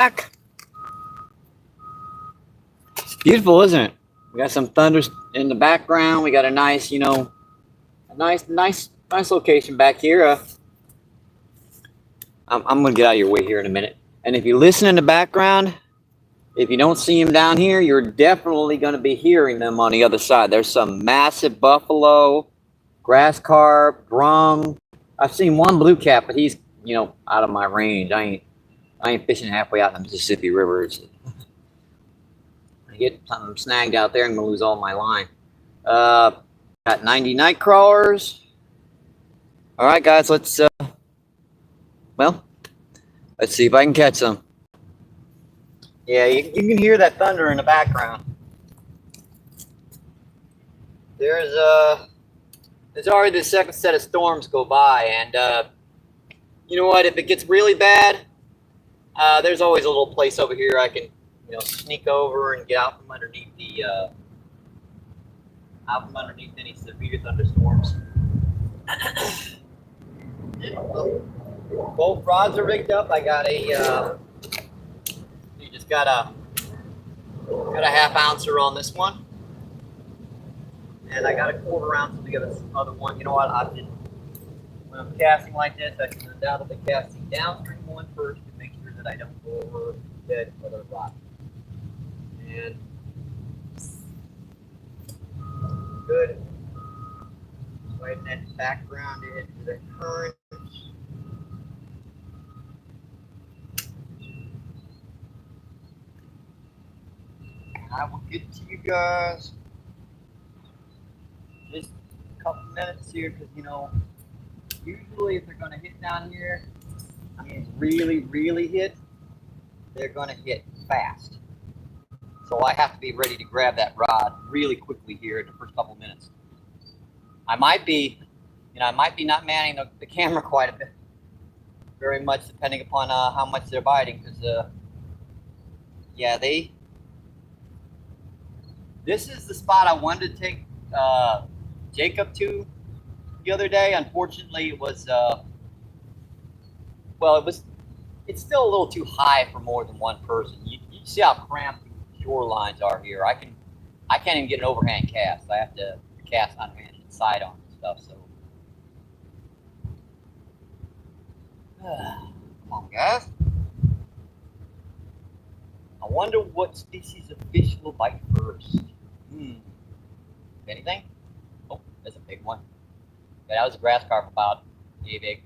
Back. It's beautiful, isn't it? We got some thunder in the background. We got a nice, a nice location back here. I'm gonna get out of your way here in a minute. And if you listen in the background, if you don't see them down here, you're definitely gonna be hearing them on the other side. There's some massive buffalo, grass carp, drum. I've seen one blue cap, but he's out of my range. I ain't fishing halfway out in the Mississippi River. I get something snagged out there, I'm gonna lose all my line. Got 90 night crawlers. All right, guys, let's see if I can catch some. Yeah, you can hear that thunder in the background. There's already the second set of storms go by, and you know what? If it gets really bad, there's always a little place over here I can sneak over and get out from underneath any severe thunderstorms. Both rods are rigged up. I got got a half ouncer on this one, and I got a quarter ounce of the other one. You know what? When I'm casting like this, I can undoubtedly cast the downstream one first to make sure that I don't go over the dead other rod. And good. Right in that background edge of the current. I will get to you guys just a couple minutes here, because usually if they're going to hit down here, I mean really hit, they're going to hit fast. So I have to be ready to grab that rod really quickly here in the first couple minutes. I might be not manning the camera quite a bit, very much depending upon how much they're biting, because this is the spot I wanted to take Jacob to the other day. Unfortunately, it was it's still a little too high for more than one person. You see how cramped the shorelines are here. I can't even get an overhand cast. I have to cast on hand and side on and stuff. So come on, guys. I wonder what species of fish will bite first. Anything? Oh, there's a big one. Yeah, that was a grass carp about yay big.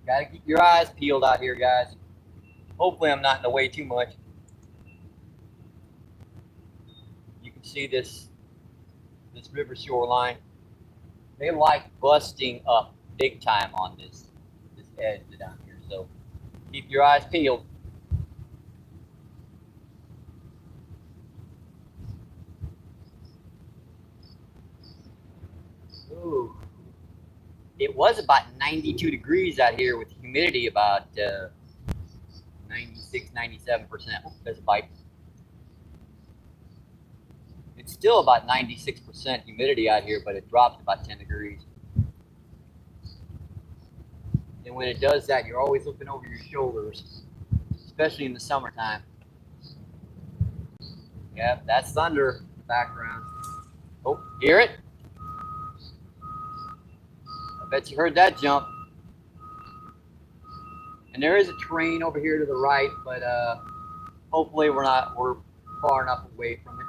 Gotta keep your eyes peeled out here, guys. Hopefully I'm not in the way too much. You can see this river shoreline. They like busting up big time on this edge down here. So keep your eyes peeled. Ooh. It was about 92 degrees out here with humidity about 96, 97%. Oh, there's a bite. It's still about 96% humidity out here, but it drops about 10 degrees. And when it does that, you're always looking over your shoulders, especially in the summertime. Yep, that's thunder in the background. Oh, hear it? I bet you heard that jump. And there is a train over here to the right, but hopefully we're far enough away from it.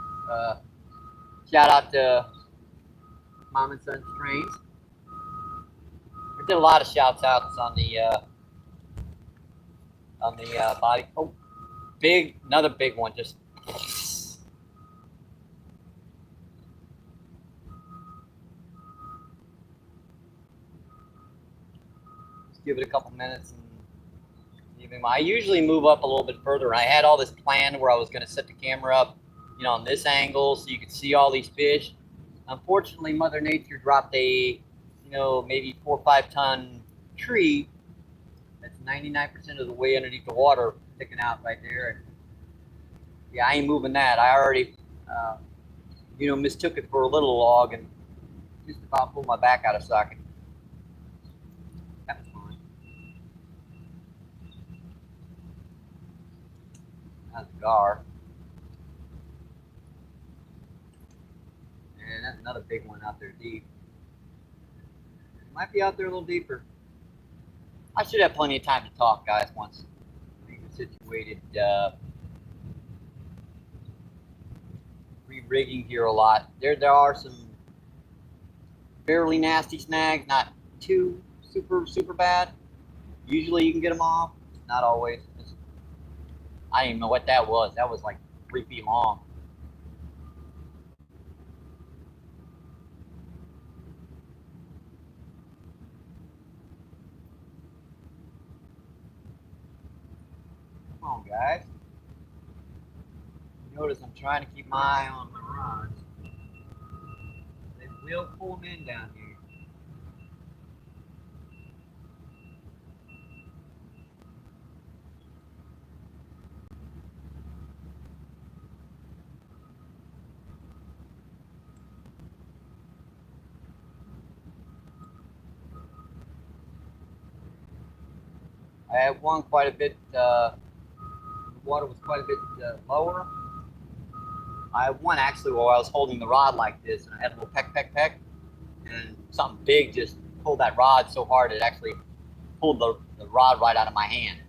Shout out to Mom and Son's Trains. We did a lot of shouts outs on the body. Oh, another big one. Just give it a couple minutes. And I usually move up a little bit further. I had all this planned where I was going to set the camera up, on this angle so you could see all these fish. Unfortunately, Mother Nature dropped a, maybe 4 or 5 ton tree that's 99% of the way underneath the water, sticking out right there. And yeah, I ain't moving that. I already, mistook it for a little log and just about pulled my back out of socket. That was fun. That's a gar. And that's another big one out there deep. It might be out there a little deeper. I should have plenty of time to talk, guys, once things are situated. Re-rigging here a lot. There are some fairly nasty snags, not too super bad. Usually you can get them off, not always. I didn't even know what that was. That was like 3 feet long. Come on, guys. Notice I'm trying to keep my eye on my rods. They will pull them in down here. I had one quite a bit, the water was quite a bit lower. I had one actually while I was holding the rod like this, and I had a little peck, and something big just pulled that rod so hard it actually pulled the rod right out of my hand.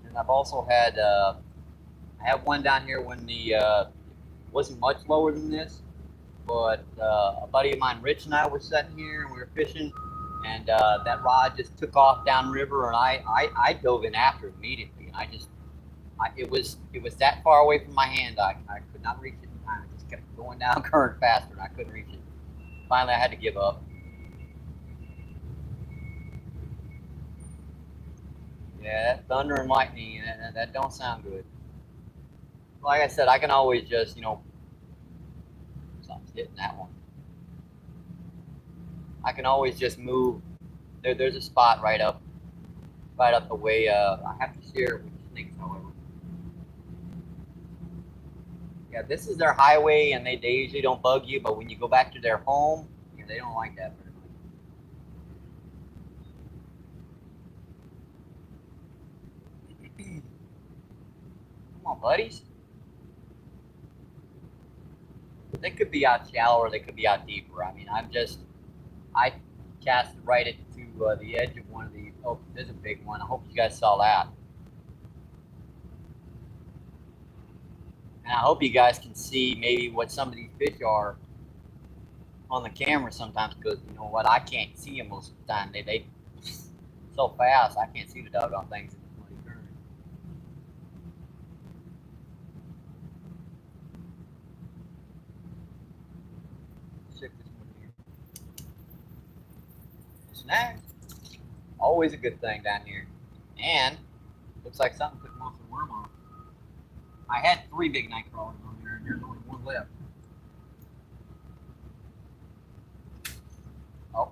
And I've also had, I have one down here when the, wasn't much lower than this, but a buddy of mine, Rich, and I were sitting here and we were fishing, and that rod just took off downriver, and I dove in after it immediately, and it was that far away from my hand, I could not reach it in time. It just kept going down current faster, and I couldn't reach it. Finally, I had to give up. Yeah, that thunder and lightning, that don't sound good. Like I said, I can always just, something's hitting that one. I can always just move. There's a spot right up the way. I have to share it with the snakes, however. Yeah, this is their highway, and they usually don't bug you. But when you go back to their home, yeah, they don't like that very much. Come on, buddies. They could be out shallow, or they could be out deeper. I mean, I cast right into the edge of one of these. Oh, there's a big one. I hope you guys saw that. And I hope you guys can see maybe what some of these fish are on the camera sometimes, because you know what, I can't see them most of the time. They so fast, I can't see the doggone things in this muddy current. Check this one here. Snag. Always a good thing down here. And looks like something took most of the worm off. I had 3 big night crawlers on there, and there's only 1 left. Oh,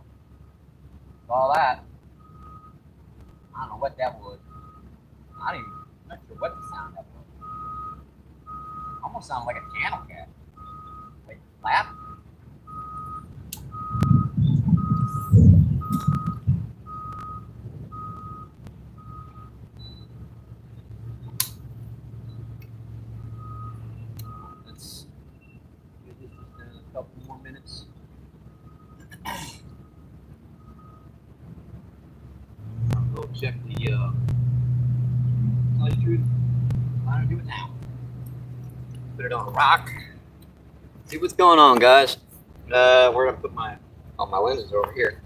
saw that. I don't know what that was. I'm not sure what the sound that was. Almost sounded like a channel cat. Like laughing. Let's give this just a couple more minutes. I'll go check the tell you the truth, I'm gonna do it now. Put it on a rock. See what's going on, guys. We're gonna put my lenses over here.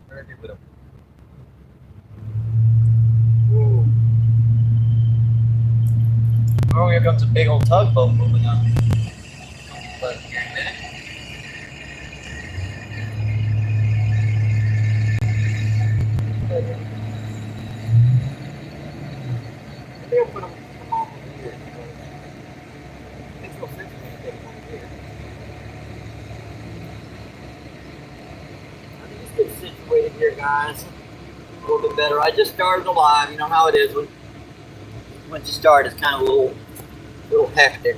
Where did I put them? Oh, here comes a big old tugboat moving up. But here in a minute. Maybe I'll put them off over here. It makes no sense to me to take them over here. I think it's good situated here, guys. A little bit better. I just started the live. You know how it is once you start, it's kind of a little hectic.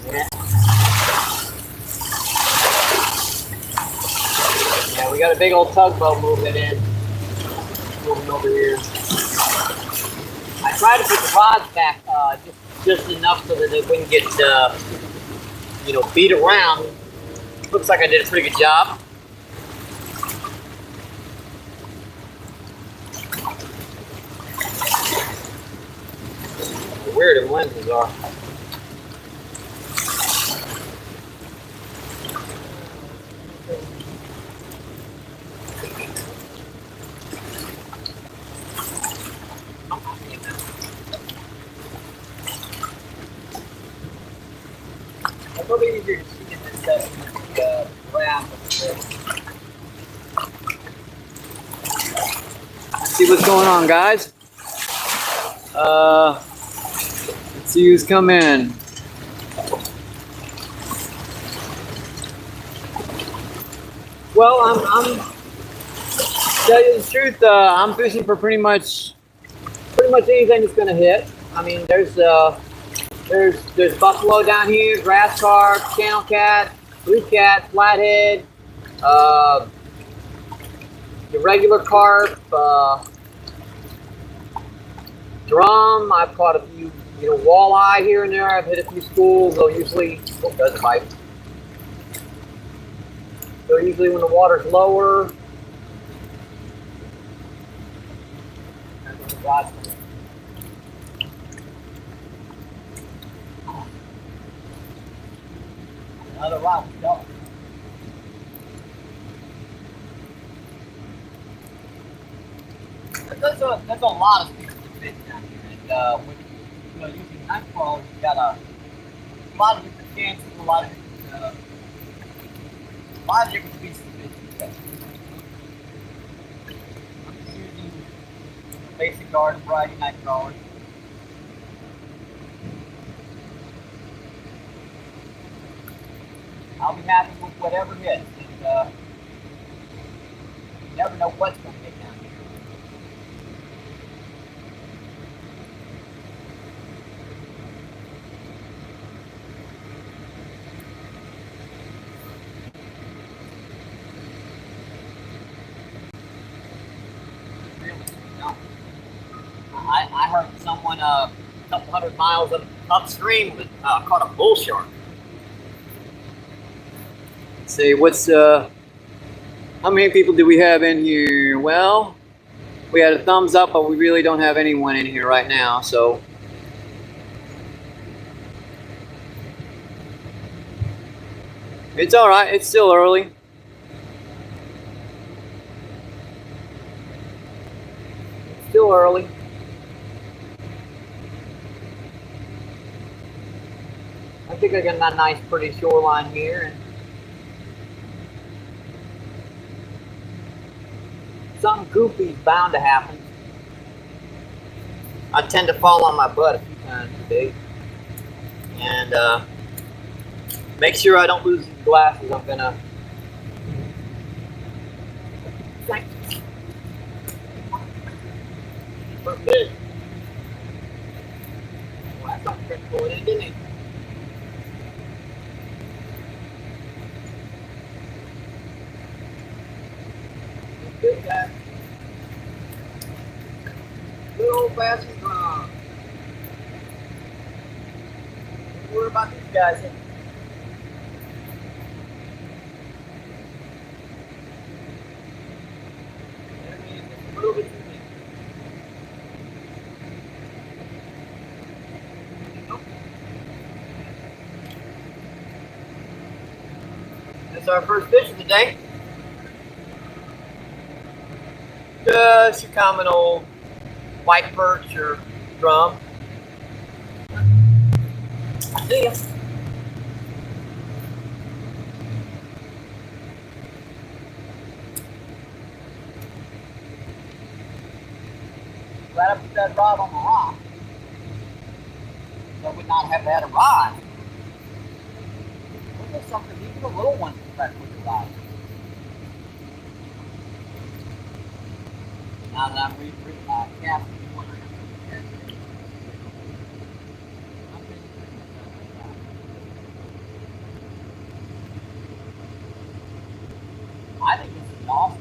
Yeah. got a big old tugboat moving over here. I tried to put the rods back just enough so that they wouldn't get beat around. Looks like I did a pretty good job. How weird the lenses are. It's probably easier to see in this setting with the graph. See what's going on, guys. Let's see who's come in. Well, I'm tell you the truth. I'm fishing for pretty much anything that's gonna hit. I mean, there's buffalo down here, grass carp, channel cat, blue cat, flathead, the regular carp, drum. I've caught a few, walleye here and there. I've hit a few schools. They'll usually, doesn't bite. So usually when the water's lower, another rock, go. There's a lot of people to fish down here, and with using knife crawlers, you got a lot of different chances, a lot of different species of fish to catch. I'm just using basic garden variety knife crawlers. I'll be happy with whatever hits, and you never know what's going to get down here. I heard someone a couple hundred miles upstream caught a bull shark. Let's see, how many people do we have in here? Well, we had a thumbs up, but we really don't have anyone in here right now, so. It's all right, it's still early. It's still early. I think I got a nice pretty shoreline here, and something goofy is bound to happen. I tend to fall on my butt a few times today, and make sure I don't lose these glasses. I'm gonna first fish. Well, that's something pretty cool, didn't it? Good guy. Good old fashioned drum. Don't worry about these guys. A little bit too big. That's our first fish of the day. Just your common old white perch or drum. I see ya. Glad I put that rod on the rock. So I would not have had a rod. Look at something, even the little ones can crack with the rod. Now that I'm casting one, I think this is awesome.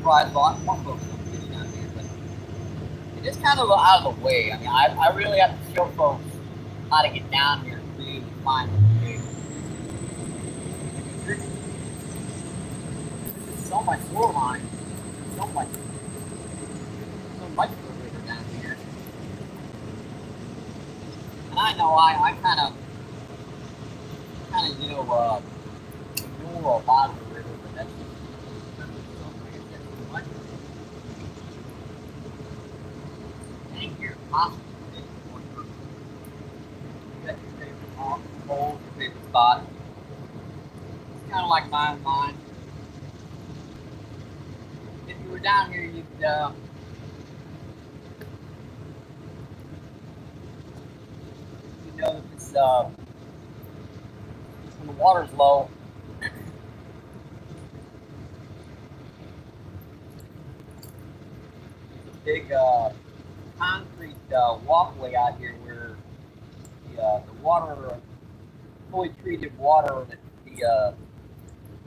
surprised a lot more folks don't fish down here, but it is kind of out of the way. I mean, I really have to show folks how to get down here and really find the fish. There's so much shoreline, so much of the river down here. And I know I kind of ignore a lot of the river, but that's just too much. Dang, here, possible. You got your favorite holes, your favorite spot. It's kind of like my own mind. If you were down here, you'd know that this when the water's low, there's a big concrete walkway out here where the water, fully treated water that the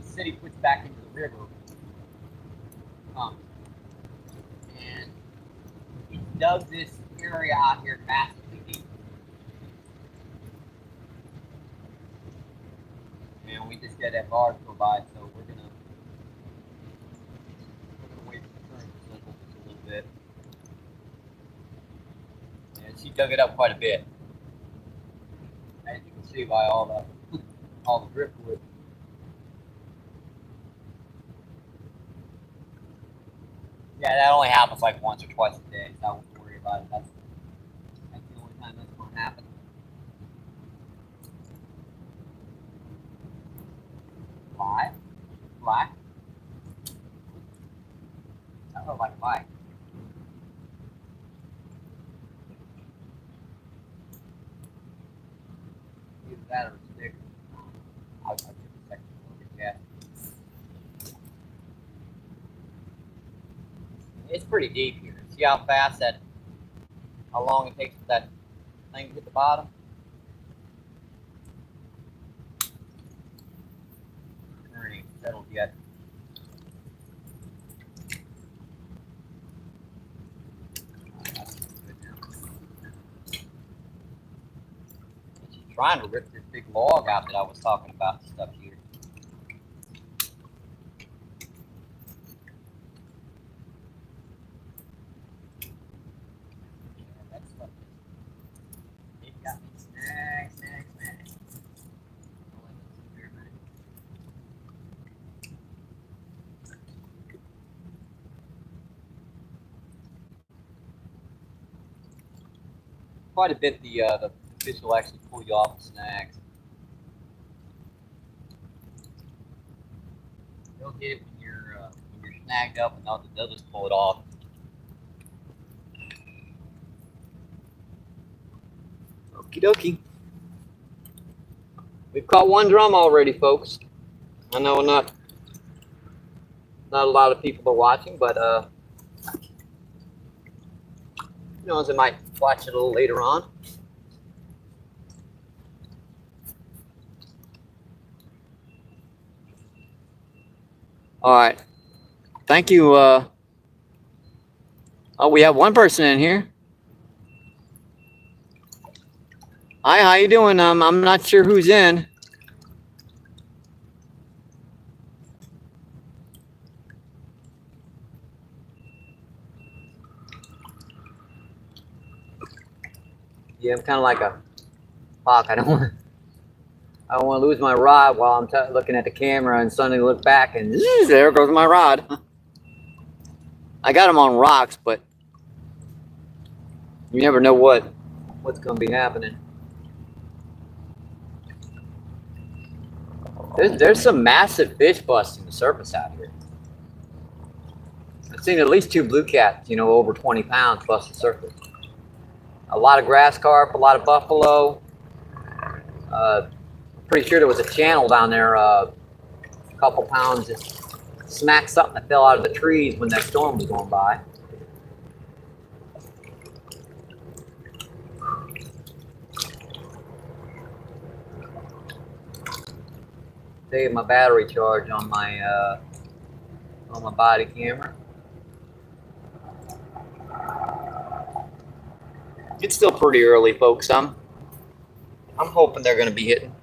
city puts back into the river comes. And he dug this area out here massively deep. And we just got that barge go by, so we're gonna wait for the current to settle just a little bit. And she dug it up quite a bit, as you can see by all the driftwood. Yeah, that only happens like once or twice a day, so I won't worry about it. That's the only time that's going to happen. Black. That looks like black. Either that or a stick. I'll take a second to look at that. It's pretty deep here. See how long it takes for that thing to hit the bottom? It ain't settled yet. She's trying to rip this big log out that I was talking about and stuff here. Quite a bit the fish will actually pull you off the snags. They'll get it when you're snagged up, and they'll just pull it off. Okie dokie. We've caught one drum already, folks. I know not a lot of people are watching, but who knows, I might watch it a little later on. All right. Thank you. Oh, we have one person in here. Hi, how you doing? I'm not sure who's in. Yeah, I'm kind of like a hawk. I don't want to lose my rod while I'm looking at the camera and suddenly look back and there goes my rod. I got them on rocks, but you never know what's going to be happening. There's some massive fish busting the surface out here. I've seen at least 2 blue cats, over 20 pounds bust the surface. A lot of grass carp, a lot of buffalo. Pretty sure there was a channel down there, a couple pounds, just smacked something that fell out of the trees when that storm was going by. Save my battery charge on my body camera. It's still pretty early, folks. I'm hoping they're going to be hitting.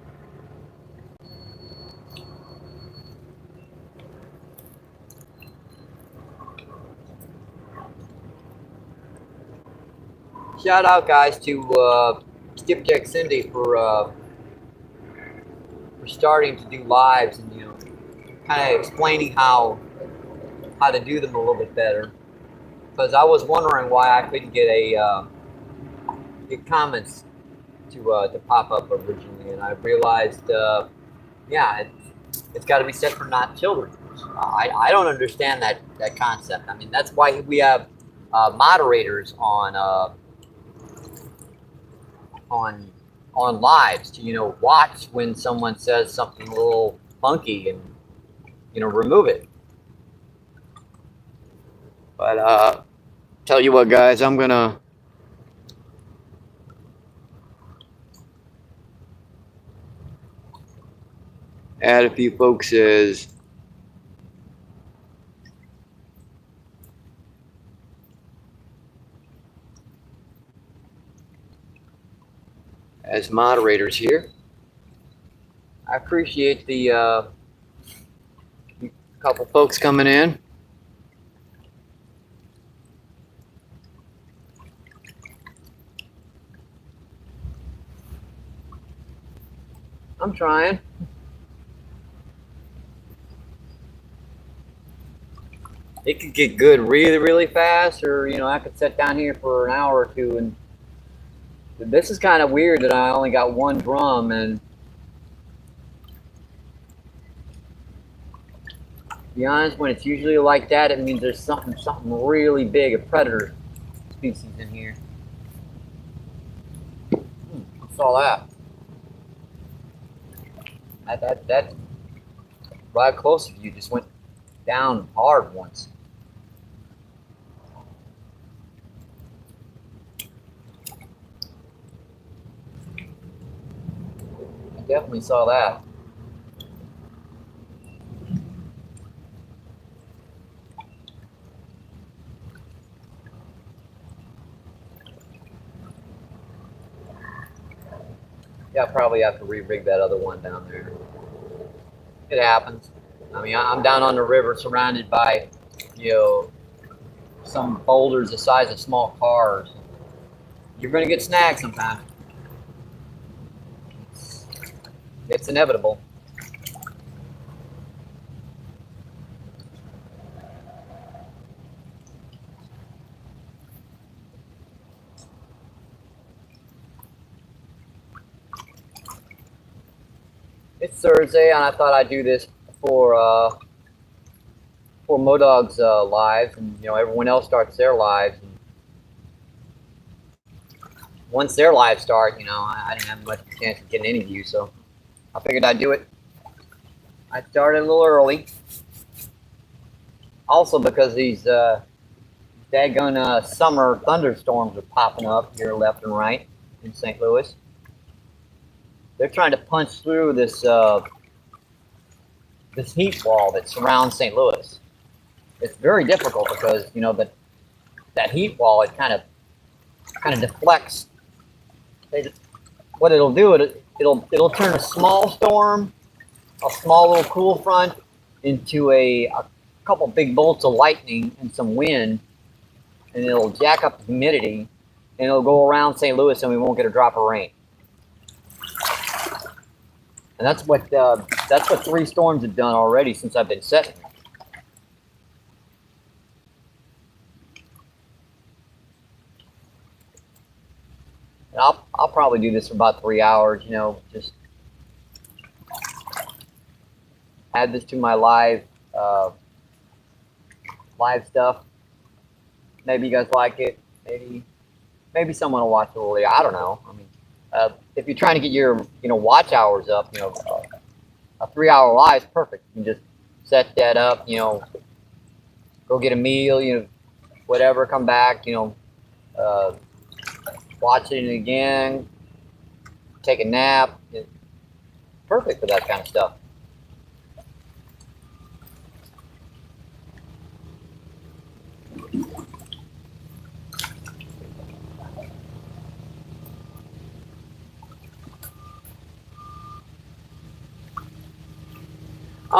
Shout out, guys, to Skipjack Cindy for starting to do lives and, you know, kind of explaining how to do them a little bit better. Because I was wondering why I couldn't get get comments to pop up originally, and I realized, yeah, it's got to be set for not children. I don't understand that concept. I mean, that's why we have moderators on lives to, you know, watch when someone says something a little funky and, you know, remove it. But tell you what, guys, I'm gonna add a few folks as moderators here. I appreciate the couple folks coming in. I'm trying. It could get good really, really fast, or, you know, I could sit down here for an hour or two. And this is kind of weird that I only got one drum, and to be honest, when it's usually like that, it means there's something really big, a predator species in here. I saw that. That right close to you just went down hard once. I definitely saw that. Yeah, I'll probably have to re-rig that other one down there. It happens. I mean, I'm down on the river surrounded by, you know, some boulders the size of small cars. You're going to get snagged sometime. It's inevitable. It's Thursday, and I thought I'd do this for Modog's lives, and, you know, everyone else starts their lives. And once their lives start, you know, I didn't have much chance of getting any views, so I figured I'd do it. I started a little early, also because these daggone summer thunderstorms are popping up here left and right in St. Louis. They're trying to punch through this this heat wall that surrounds St. Louis. It's very difficult because, you know, that heat wall, it kind of deflects. What it'll do, it'll turn a small storm, a small little cool front, into a couple big bolts of lightning and some wind, and it'll jack up the humidity, and it'll go around St. Louis, and we won't get a drop of rain. And that's what 3 storms have done already since I've been setting. And I'll probably do this for about 3 hours. You know, just add this to my live stuff. Maybe you guys like it. Maybe someone will watch it later. I don't know. I mean, if you're trying to get your, you know, watch hours up, you know, a 3-hour live is perfect. You can just set that up, you know, go get a meal, you know, whatever, come back, you know, watch it again, take a nap. It's perfect for that kind of stuff.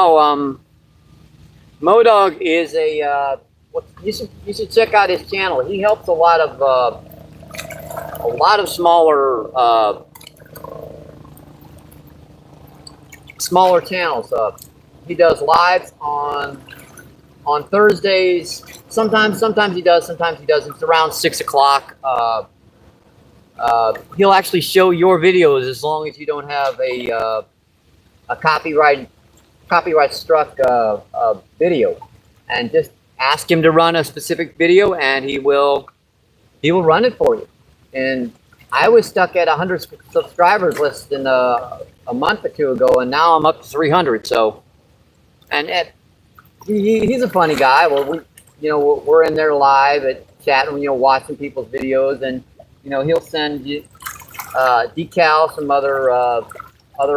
Oh, Modog is a you should check out his channel. He helps a lot of smaller channels. He does lives on Thursdays. Sometimes he does, sometimes he doesn't. It's around 6 o'clock. He'll actually show your videos as long as you don't have a copyright struck video, and just ask him to run a specific video, and he will run it for you. And I was stuck at 100 subscribers less than a month or two ago, and now I'm up to 300. So, and he's a funny guy. Well, we're in there live at chatting, watching people's videos, and he'll send you decals from other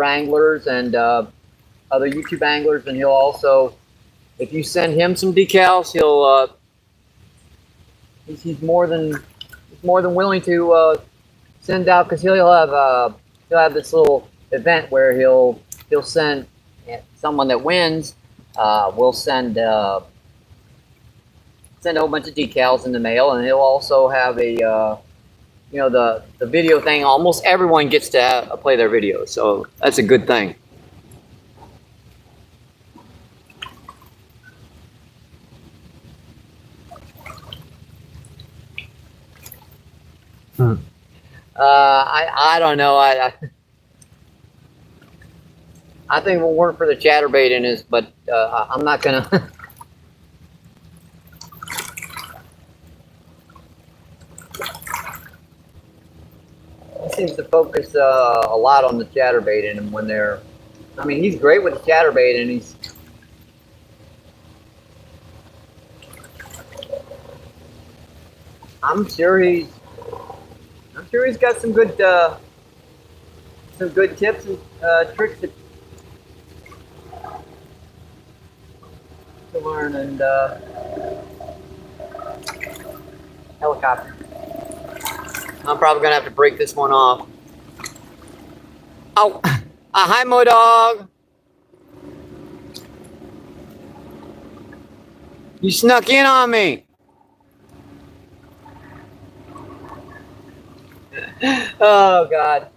anglers and other YouTube anglers, and he'll also, if you send him some decals, he's more than willing to send out, because he'll have this little event where he'll send someone that wins. We'll send a whole bunch of decals in the mail, and he'll also have a the video thing. Almost everyone gets to play their videos, so that's a good thing. I don't know. I think it will work for the chatterbait in this, but I'm not gonna. He seems to focus a lot on the chatterbait in him when they're. I mean, he's great with the chatterbait, and he's. I'm sure he's got some good tips and tricks to learn. And helicopter. I'm probably gonna have to break this one off. Oh, hi, Modog. You snuck in on me. Oh, God.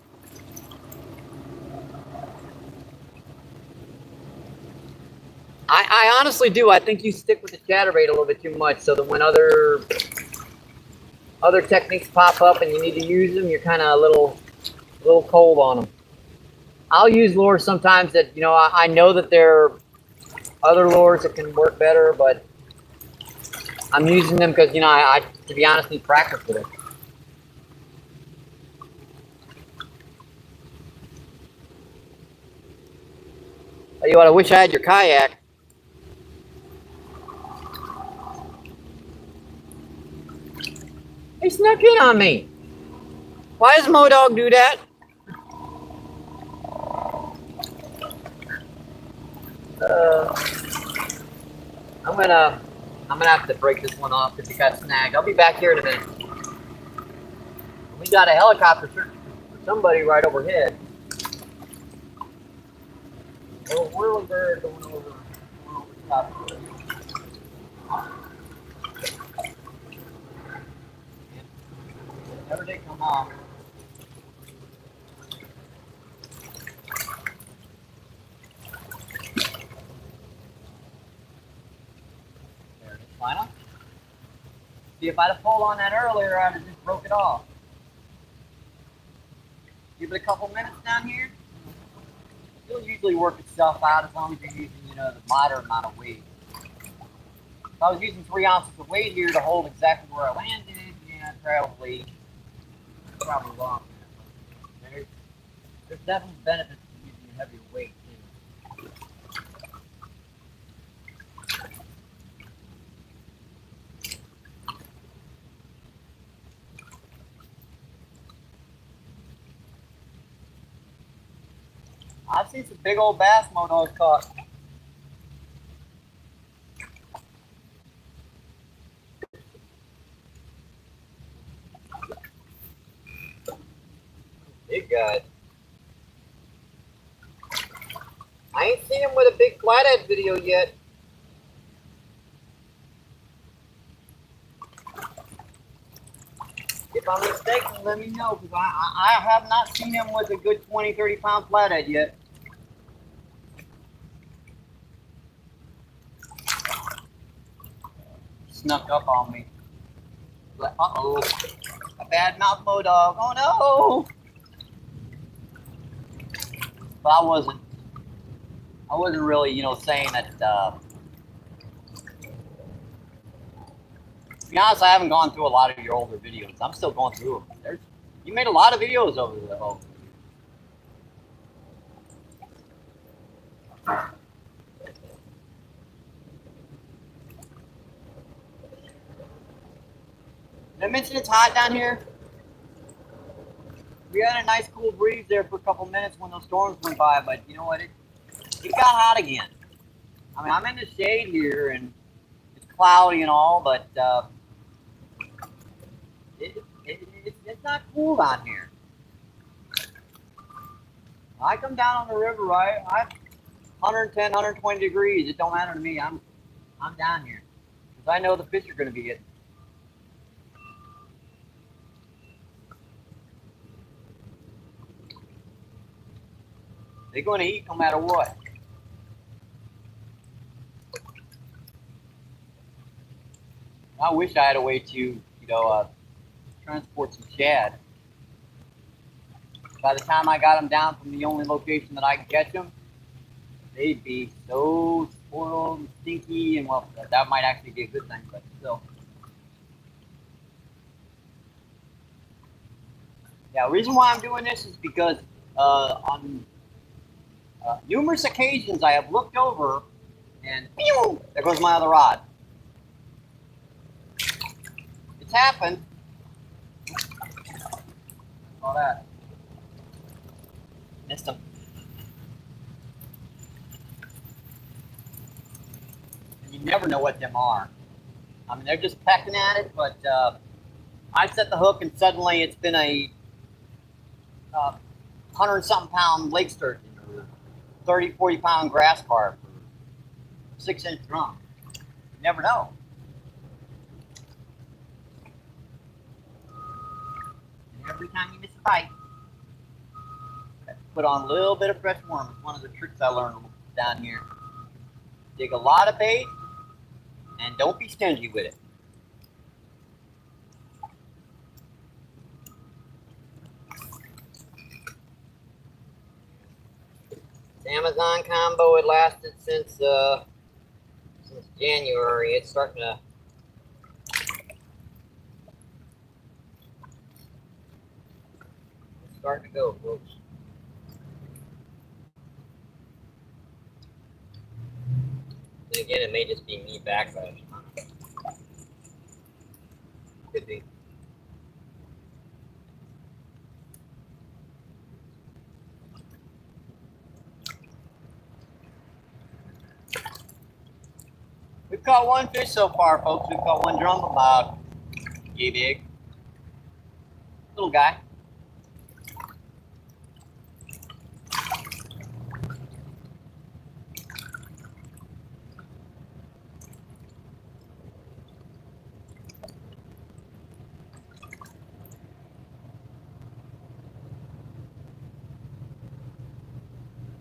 I honestly do. I think you stick with the chatterbait a little bit too much, so that when other techniques pop up and you need to use them, you're kind of a little cold on them. I'll use lures sometimes that, I know that there are other lures that can work better, but I'm using them because, I to be honest, need practice with it. Tell you what, I wish I had your kayak. He snuck in on me. Why does Modog do that? I'm gonna have to break this one off because it got snagged. I'll be back here in a minute. We got a helicopter searching for somebody right overhead. A little whirly bird going over the top of it. Never did come off. There it is, final. See, if I'd have pulled on that earlier, I'd have just broke it off. Give it a couple minutes down here. It'll usually work itself out as long as you're using, the moderate amount of weight. If I was using 3 ounces of weight here to hold exactly where I landed, probably wrong. There's definitely benefits to using a heavier weight too. I've seen some big old bass Modogs caught. Big guy. I ain't seen him with a big flathead video yet. If I'm mistaken, let me know, because I have not seen him with a good 20, 30 pound flathead yet. Snuck up on me. Uh-oh. A bad mouth mow dog. Oh no! But I wasn't really, saying that, to be honest, I haven't gone through a lot of your older videos. I'm still going through them. You made a lot of videos over the whole. Did I mention it's hot down here? We had a nice cool breeze there for a couple minutes when those storms went by, but you know what? It got hot again. I mean, I'm in the shade here and it's cloudy and all, but it's not cool down here. I come down on the river, right? I'm 110, 120 degrees. It don't matter to me. I'm down here because I know the fish are going to be getting. They're going to eat no matter what. I wish I had a way to, transport some shad. By the time I got them down from the only location that I can catch them, they'd be so spoiled and stinky, and well, that might actually be a good thing, but still. Yeah, the reason why I'm doing this is because on numerous occasions I have looked over and pew, there goes my other rod. It's happened. All that. Missed them. And you never know what them are. I mean, they're just pecking at it, but I set the hook and suddenly it's been a 100-something pound lake sturgeon or 30, 40 pound grass carp or 6-inch drum. You never know. And every time you miss a bite, put on a little bit of fresh worm. It's one of the tricks I learned down here. Dig a lot of bait and don't be stingy with it. This Amazon combo, it lasted since January. It's starting to go, folks. And again, it may just be me backlash. Could be. We've caught one fish so far, folks. We've caught one drum about yay big. Little guy.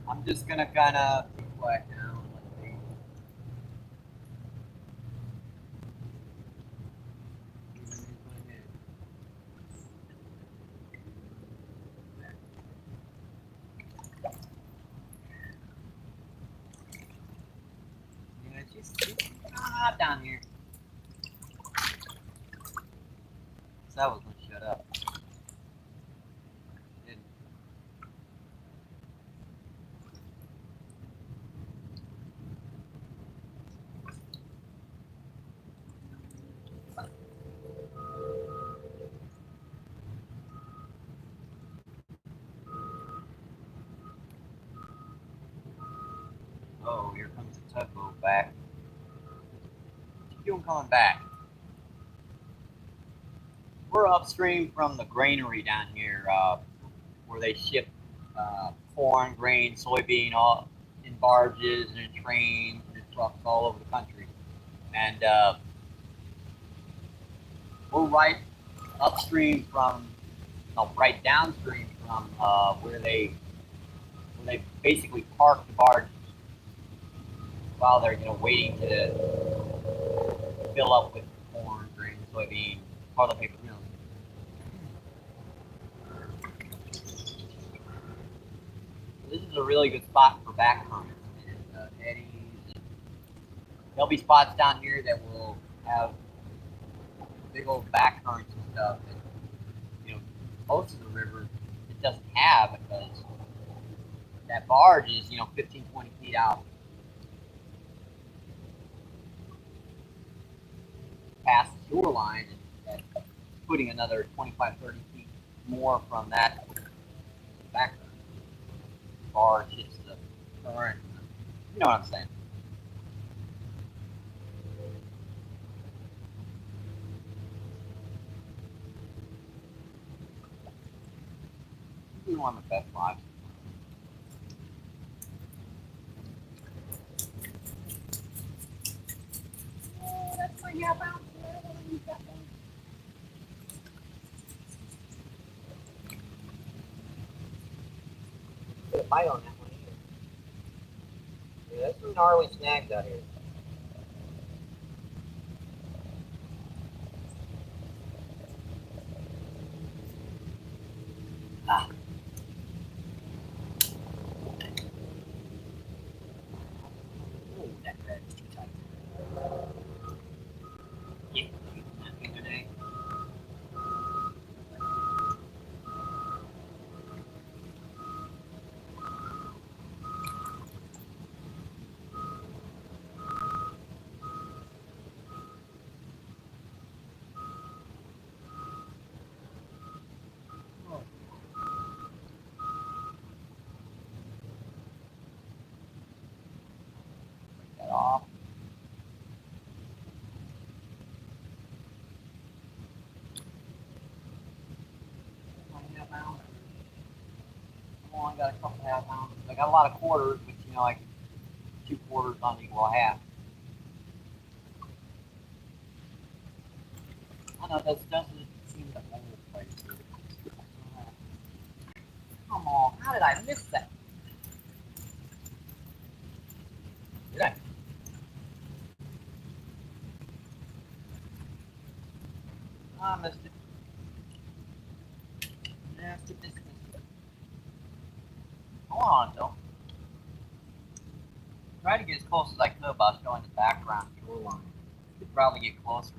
I'm just gonna kind of be quiet now. It's hot down here. So that was gonna shut up. Didn't. Oh, here comes the tugboat back. What you doing coming back? We're upstream from the granary down here, where they ship corn, grain, soybean, all in barges and in trains and in trucks all over the country. And we're right upstream from, no, right downstream from where they basically park the barges while they're waiting to fill up with corn, grain, soybeans, toilet paper. This is a really good spot for back currents and eddies. There'll be spots down here that will have big old back currents and stuff that most of the river it doesn't have, because that barge is 15, 20 feet out past the shoreline, and that's putting another 25, 30 feet more from that back barge hits the current. You know what I'm saying? This is one of the best lives. Oh, that's my half ounce. Put a bite on that one either. Yeah, there's some gnarly snags out here. Ah. Oh, that red is too tight. Yeah, not good today. That off. Half ounce. I only got a couple half ounces. I got a lot of quarters, but I can 2 quarters on equal half. I know that doesn't seem to hold place. Come on, how did I miss that? Did I? I missed it. Nasty business. Hold on, though. Try to get as close as I could by showing the background shoreline. Could probably get closer.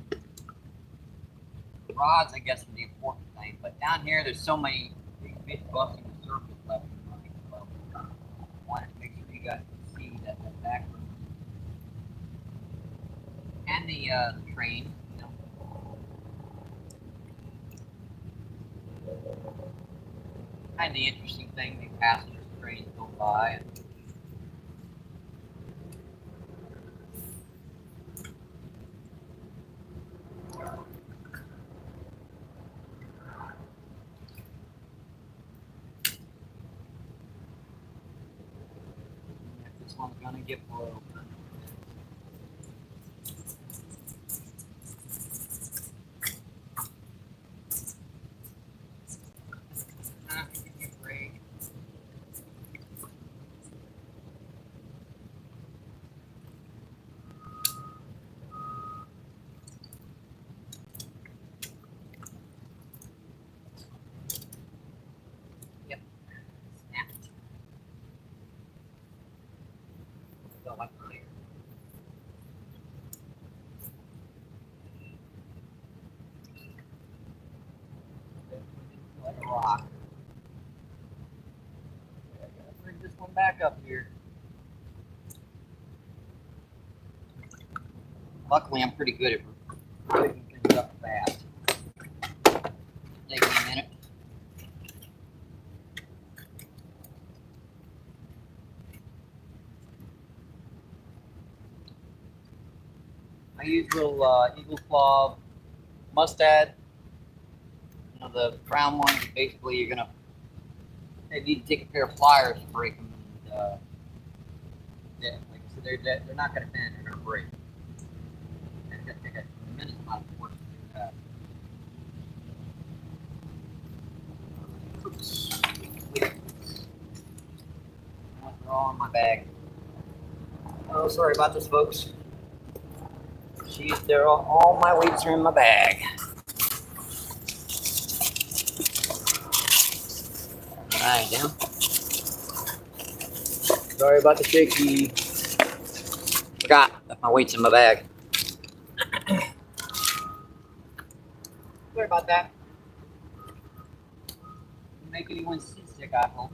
The rods, I guess, are the important thing, but down here, there's so many big fish busting the surface left and right. So I wanted to make sure you guys can see that background. And the train, kind of the interesting thing, the passenger trains go by. And this one's gonna get broken. Rock. I gotta bring this one back up here. Luckily, I'm pretty good at picking things up fast. Take me a minute. I use little Eagle Claw mustad. The brown ones, basically, they need to take a pair of pliers to break them. And, dead. Like I said, they're not going to bend. They're going to break. And it's going to take a tremendous amount of work to do that. They're all in my bag. Oh, sorry about this, folks. All my weights are in my bag. All right, down. Sorry about the shaky. Forgot that my weight's in my bag. Sorry about that. Didn't make anyone seasick, I hope.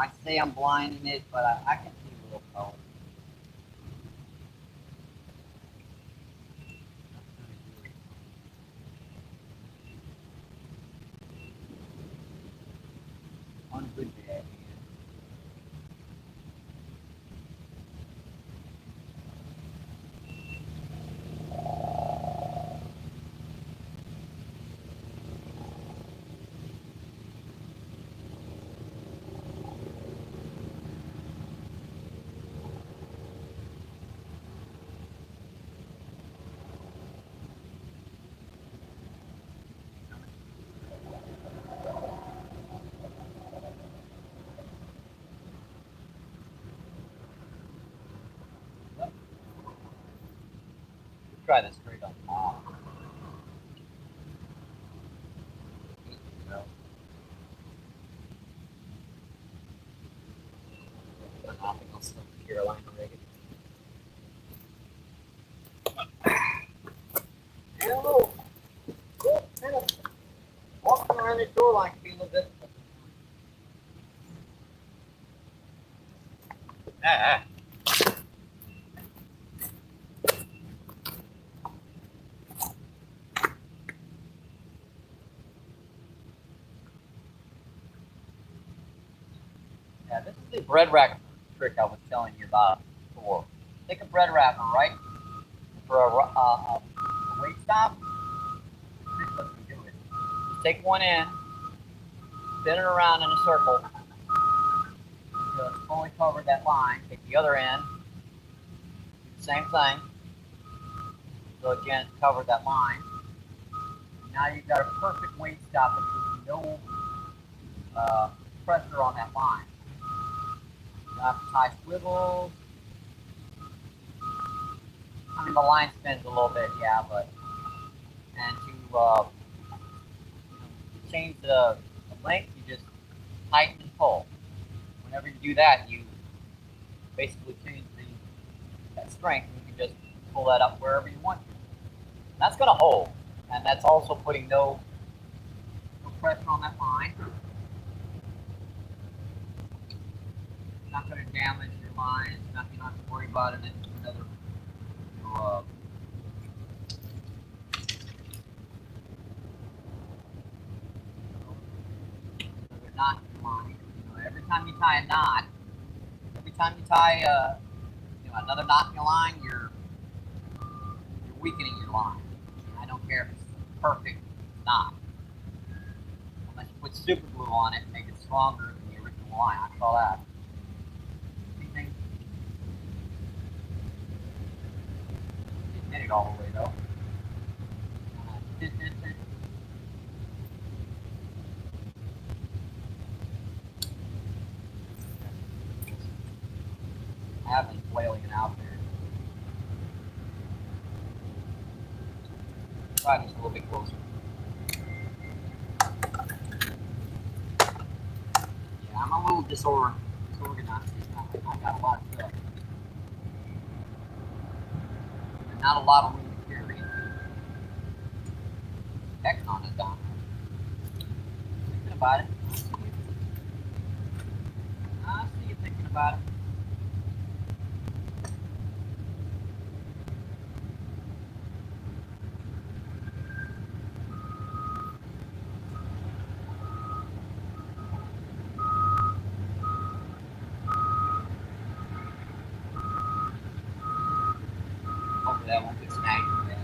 I say I'm blinding it, but I can see a little color. On a good day. Try this straight on top. Nothing else from Carolina Reagan. Hello. Kind of walking around the shoreline can be a little difficult. Yeah, this is the bread rack trick I was telling you about before. Take a bread wrapper, right? For a weight stop, this is what you do it. Just take one end, spin it around in a circle, until it's fully covered that line. Take the other end, do the same thing. So again, it's covered that line. Now you've got a perfect weight stop that gives no pressure on that line. You have to tie swivels. I mean, the line spins a little bit, yeah, but and to change the length, you just tighten and pull. Whenever you do that, you basically change that strength, and you can just pull that up wherever you want to. And that's going to hold, and that's also putting no pressure on that line. It's not going to damage your line. You're not have to worry about it in another. Knot in your line. Every time you tie a knot, every time you tie another knot in your line, you're weakening your line. I don't care if it's a perfect knot. Unless you put super glue on it and make it stronger than the original line. I call that. Anything? Didn't hit it all the way though. I have been flailing it out there. Try just a little bit closer. little disorganized. I got a lot of stuff. And not a lot of room to carry. Heck on it, Don. Thinking about it. I see you thinking about it. Hopefully that won't get snagged in there.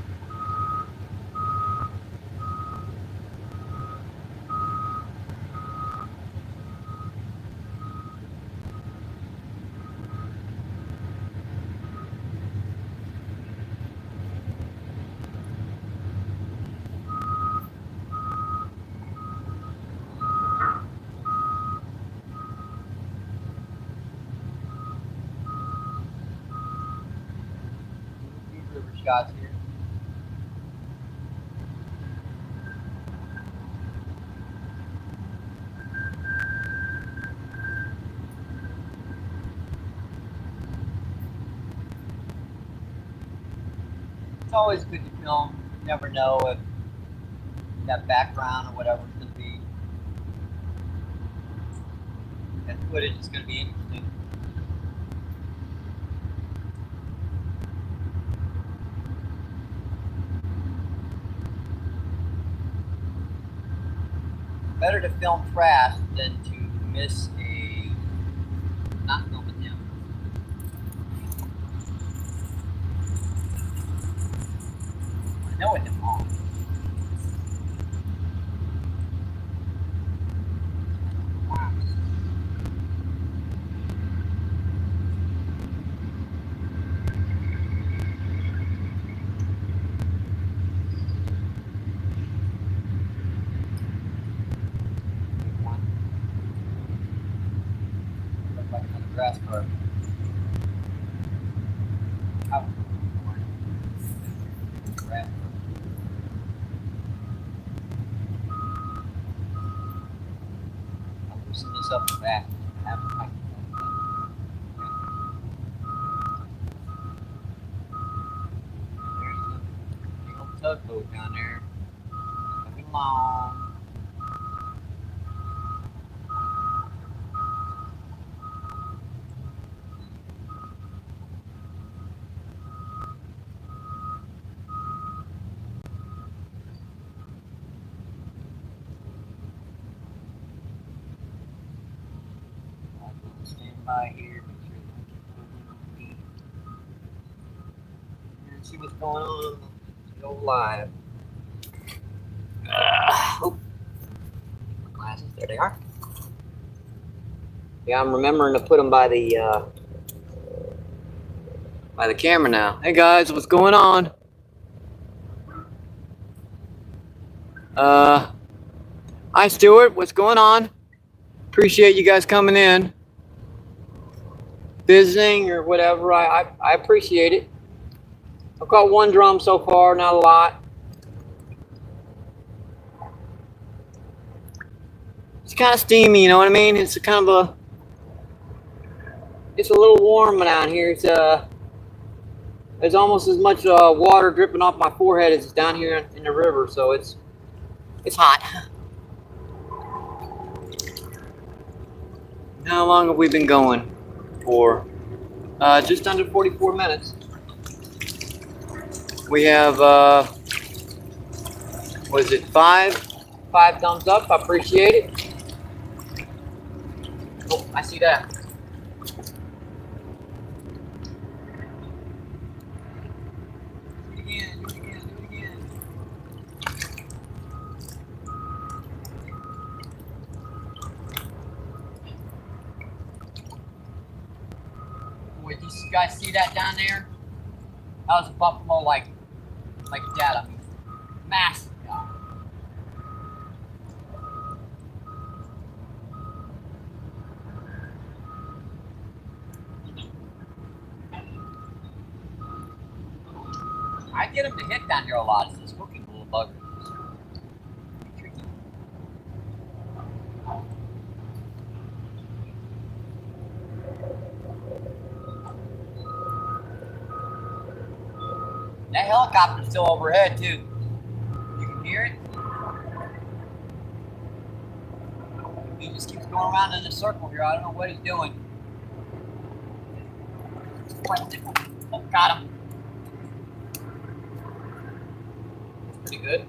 River shots here. It's always good to film. You never know if that background or whatever is going to be. That footage is going to be interesting. Better to film fast than to miss a not filming him. I know it didn't wrong. Wow. Like another grass carp. Out. Grass carp. I'll loosen this up the back. There's the big old tugboat down there. Coming along. Stand by here, make sure you don't and see what's going on. Go live. Oh, glasses, there they are. Yeah, I'm remembering to put them by the camera now. Hey guys, what's going on? Hi Stuart, what's going on? Appreciate you guys coming in, visiting or whatever. I appreciate it. I've caught one drum so far, not a lot. It's kind of steamy, you know what I mean? It's kind of it's a little warm down here. It's there's almost as much water dripping off my forehead as it's down here in the river, so it's hot. How long have we been going for? Just under 44 minutes. We have, what is it, five thumbs up. I appreciate it. Oh, I see that. Do it again, do it again, do it again. Boy, do you guys see that down there? That was a buffalo like that. I mean, massive guy. I get him to hit down here a lot. It's this hooking little bugger. helicopter's still overhead too. You can hear it. He just keeps going around in a circle here. I don't know what he's doing. Oh, got him. Pretty good.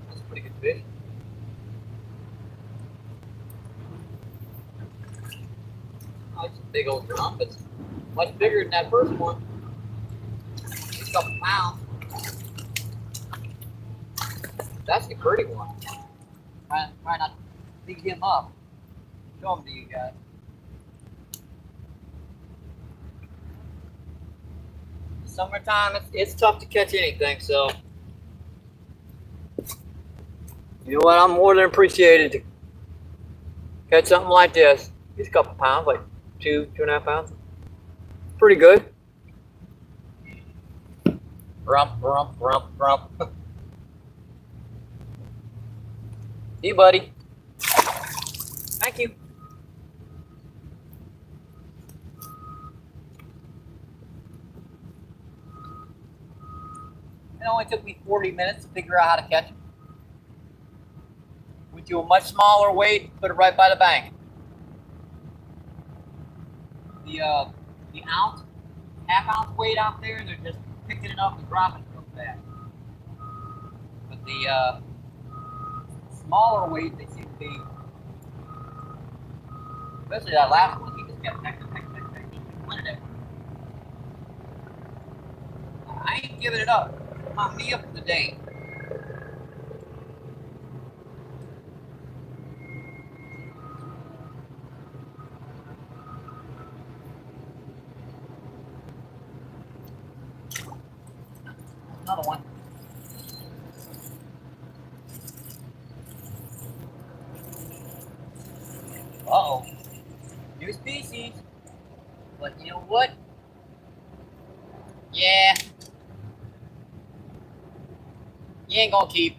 That's a pretty good fish. Oh, it's a big old drum, but it's much bigger than that first one. It's a couple pounds. That's the pretty one. Try not to beat him up. Show him to you guys. Summertime, it's tough to catch anything, so you know what? I'm more than appreciated to catch something like this. It's a couple pounds, like 2.5 pounds. Pretty good. Rump, rump, rump, rump. See you, buddy. Thank you. It only took me 40 minutes to figure out how to catch them. Went to a much smaller weight, put it right by the bank. The ounce, half-ounce weight out there, they're just picking it up and dropping it real fast. But the smaller weight, they seem to be, especially that last one, he just kept pecking. He wanted it. I ain't giving it up. My meal for the day. Another one. Uh-oh. New species. But you know what? Yeah. You ain't gonna keep.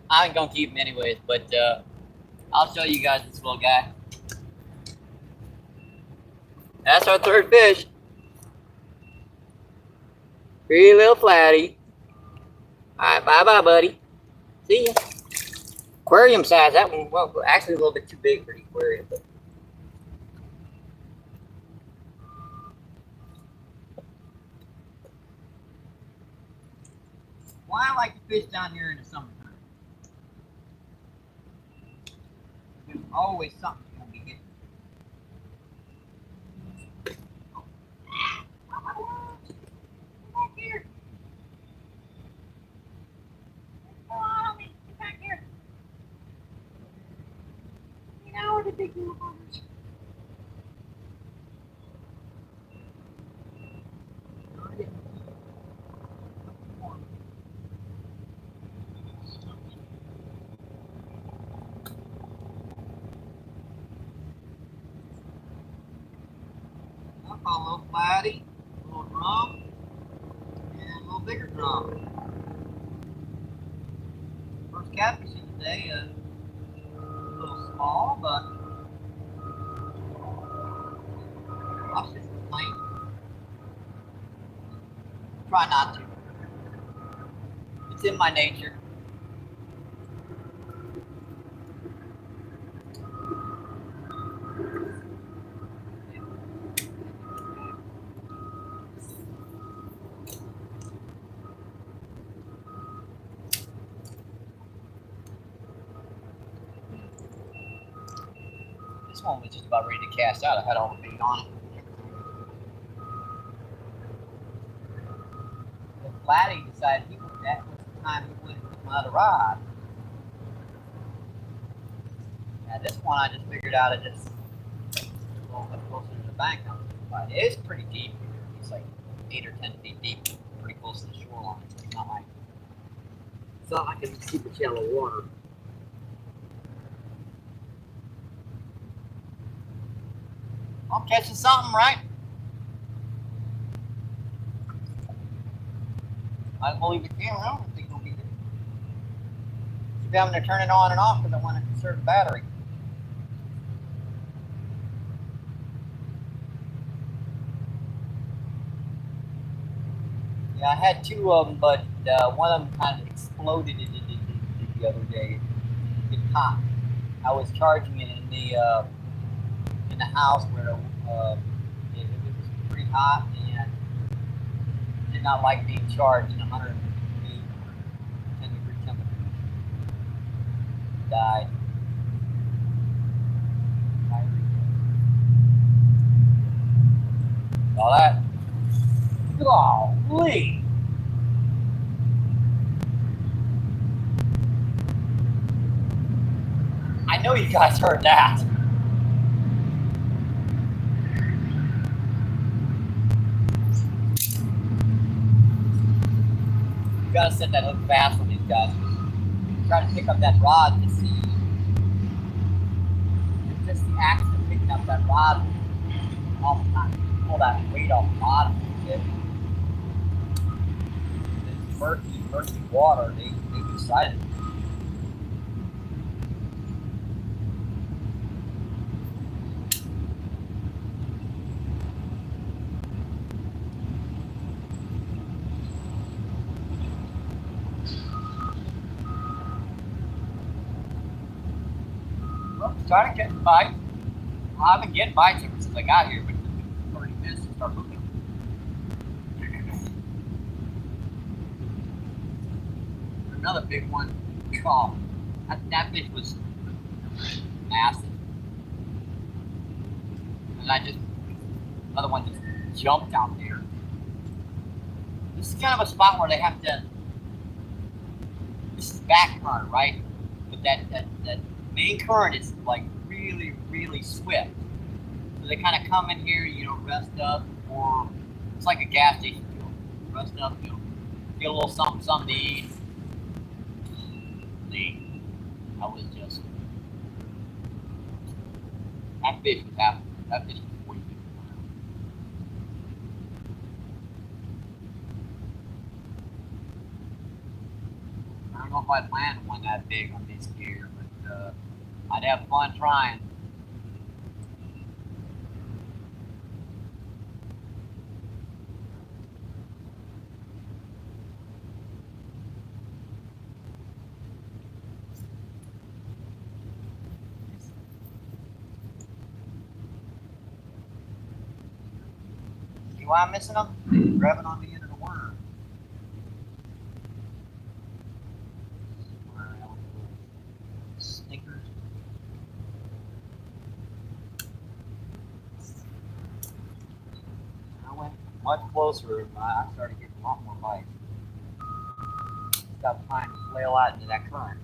I ain't gonna keep him anyways, but I'll show you guys this little guy. That's our third fish. Pretty little flatty. Alright, bye-bye, buddy. See ya. Aquarium size. That one, well, actually a little bit too big for the aquarium, but why I like to fish down here in the summertime. There's always something you're gonna be getting. Come back here. Come on, get back here. You know where the big little buggers. A little flatty, a little drum, and a little bigger drum. First catfishing today, a little small, but I'll just complain. Try not to. It's in my nature. This one was just about ready to cast out. I had all the bait on it. The flatty decided that was the time he went with my other rod. Now this one I just figured out it just a little bit closer to the bank. But it is pretty deep here. It's like 8 or 10 feet deep, pretty close to the shoreline. It's not like it's super shallow water. I'm catching something, right? Might as well leave the camera on if they're gonna be there. Keep having to turn it on and off because I want to conserve the battery. Yeah, I had two of them, but one of them kind of exploded the other day. It popped. I was charging it in the house where it was pretty hot and did not like being charged in 108, 10-degree temperature. Died. All that. Golly. I know you guys heard that. You gotta set that hook fast on these guys. Try to pick up that rod to see. It's just the act of picking up that rod all the time. Pull that weight off the bottom a bit. This murky water, they decided. Well, starting to get bites. I've been getting bites ever since I got here, but it's 30 minutes to start moving. Another big one. Oh, that fish was massive. And another one just jumped out there. This is kind of a spot where they have to, this is back current, right? But that main current is like really swift. So they kind of come in here, rest up, or it's like a gas station fuel. Rest up, get a little something to eat. I was just, that fish was 40 feet. I don't know if I'd land one that big on this gear, but I'd have fun trying. See why I'm missing them? They're grabbing on the end of the worm. Stinkers. I went much closer and I started getting a lot more bites. Stopped trying to flail out into that current.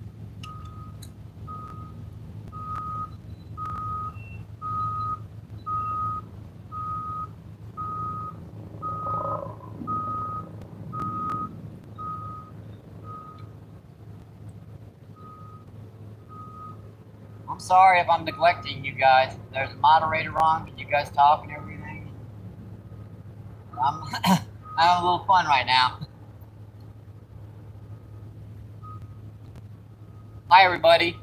I'm sorry if I'm neglecting you guys. There's a moderator on. Can you guys talk and everything? I'm having a little fun right now. Hi, everybody.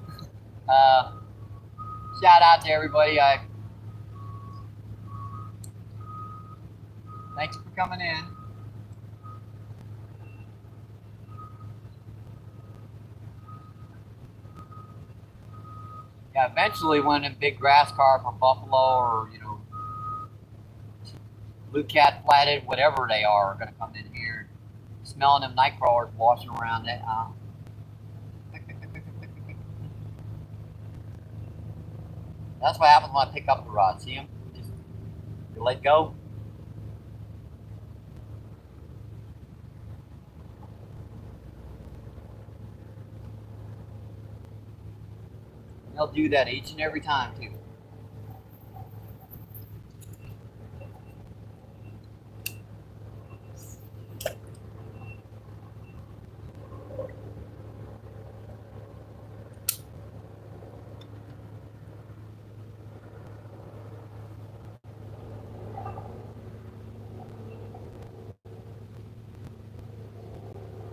Shout out to everybody. Thanks for coming in. Yeah, eventually when a big grass carp or buffalo or, blue cat flathead, whatever they are going to come in here, smelling them night crawlers washing around it. That's what happens when I pick up the rod. See them? Just let go. They'll do that each and every time too.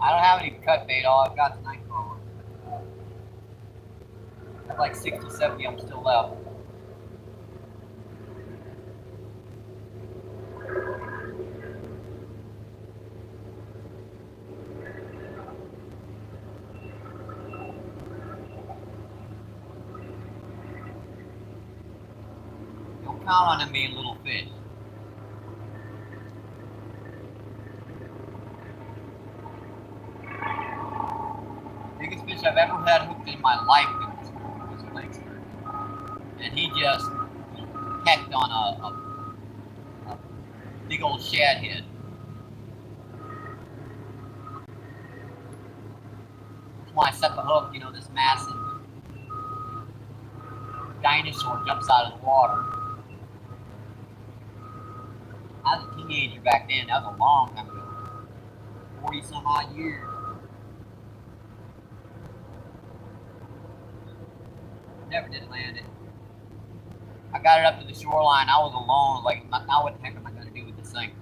I don't have any cut bait. All I've got is night crawler. I have like 60, 70 of them still left. Don't count on them being little fish. Biggest fish I've ever had hooked in my life was a lake sturgeon. And he just pecked on a big old shad head. When I set the hook, you know, this massive dinosaur jumps out of the water. I was a teenager back then. That was a long time ago. 40 some odd years. Never did land it. I got it up to the shoreline. I was alone. Like, now what the heck am I going to do with this thing?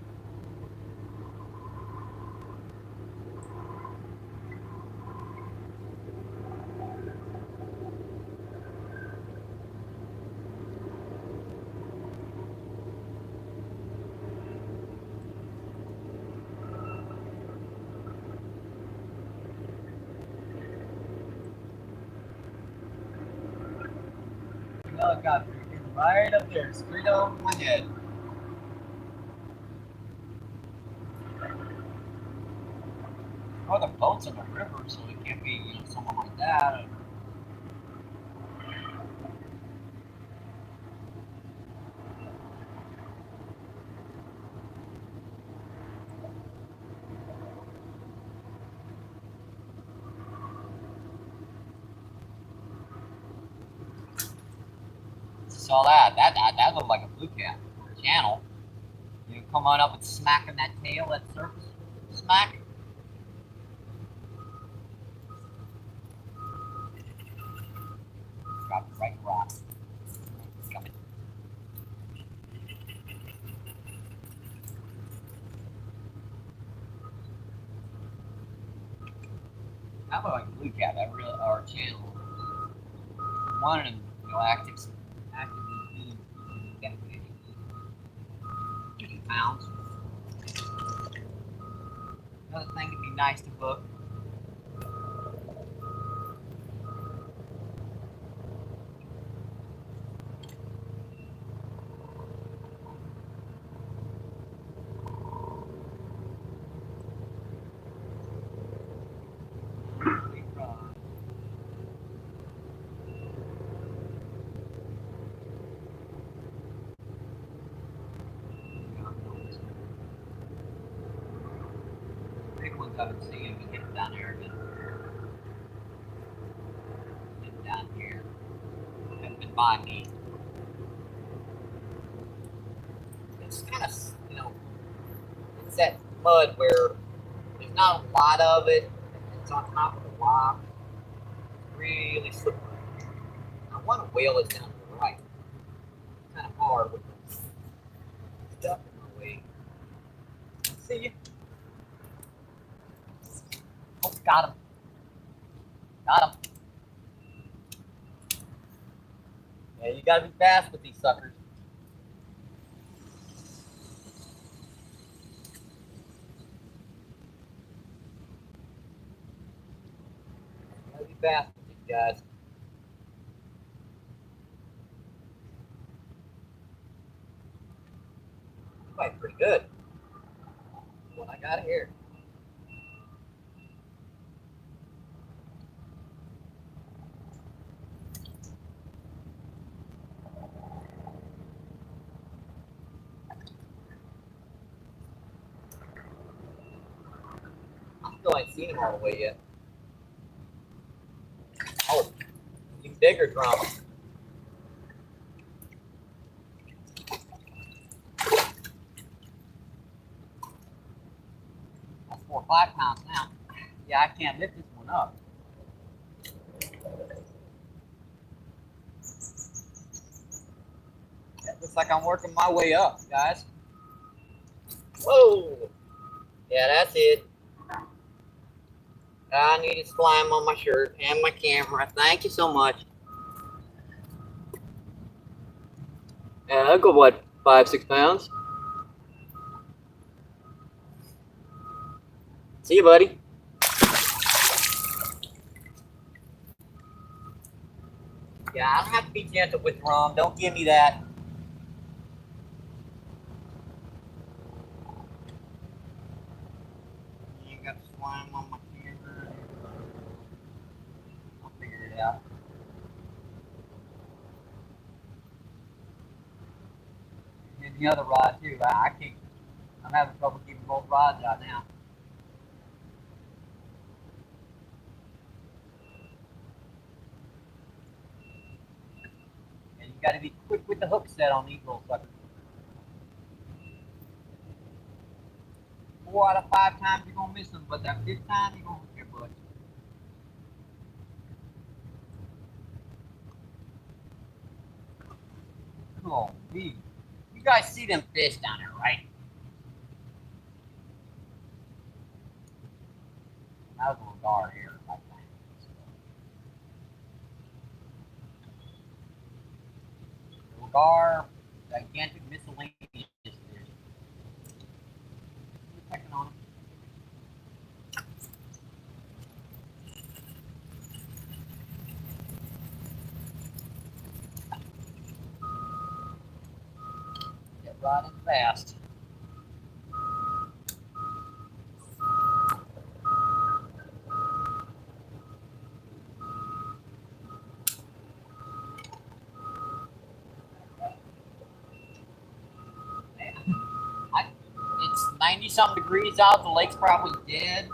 Oh, God, freaking right up there, straight over my head. Oh, the boat's in the river, so it can't be, you know, someone like that. Saw that. That looked like a blue cat channel. You know, come on up and smacking that tail, that surface smack. Drop it right rock. Coming. That looked like a blue cat. That real our channel. One of them, you know, actively being definitely 50 pounds. Another thing would be nice to hook. Big ones I haven't seen them get down there, but get down here. Haven't been by me. It's kind of, you know, it's that mud where there's not a lot of it. It's on top of the rock. It's really slippery. I want to whale it down to the right. It's kind of hard with the stuff in my way. See you. Oh, got him. Got him. Yeah, you gotta be fast with these suckers. You gotta be fast with these guys. You fight pretty good. What I got here. I still ain't seen him all the way yet. Oh, even bigger drum. That's 4 or 5 pounds now. Yeah, I can't lift this one up. It looks like I'm working my way up, guys. Whoa! Yeah, that's it. I need slime on my shirt and my camera. Thank you so much. I'll go, what, 5-6 pounds? See you, buddy. Yeah, I don't have to be gentle with rum. Don't give me that. You got slime on my camera. I'll figure it out. And the other rod too. I can't. I'm having trouble keeping both rods out now. And you got to be quick with the hook set on these little suckers. 4 out of 5 times you're gonna miss them, but that 5th time you're gonna hook your butt. Oh, gee. You guys see them fish down there, right? That was a little guard here, I think. Little gar, gigantic miscellaneous fish. Checking on them. Get right in fast. It's 90-something degrees out. The lake's probably dead.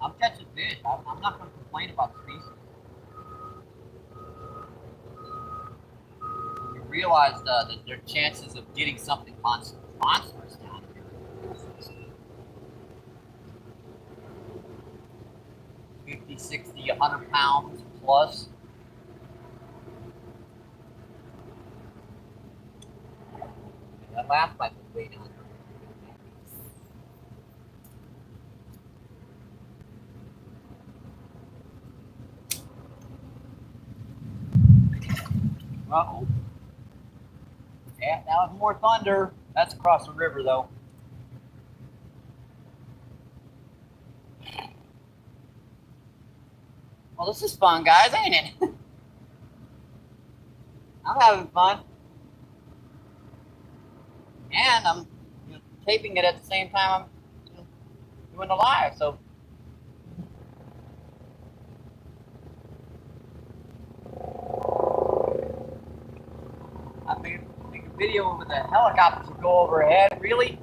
I'm catching fish. I'm not going to complain about the species. You realize that their chances of getting something monstrous down here. 50, 60, 100 pounds plus. That last bite was way down there. Uh-oh. Yeah, that was more thunder. That's across the river, though. Well, this is fun, guys, ain't it? I'm having fun. And I'm taping it at the same time I'm doing the live, so. I think a video with a helicopter would go overhead, really?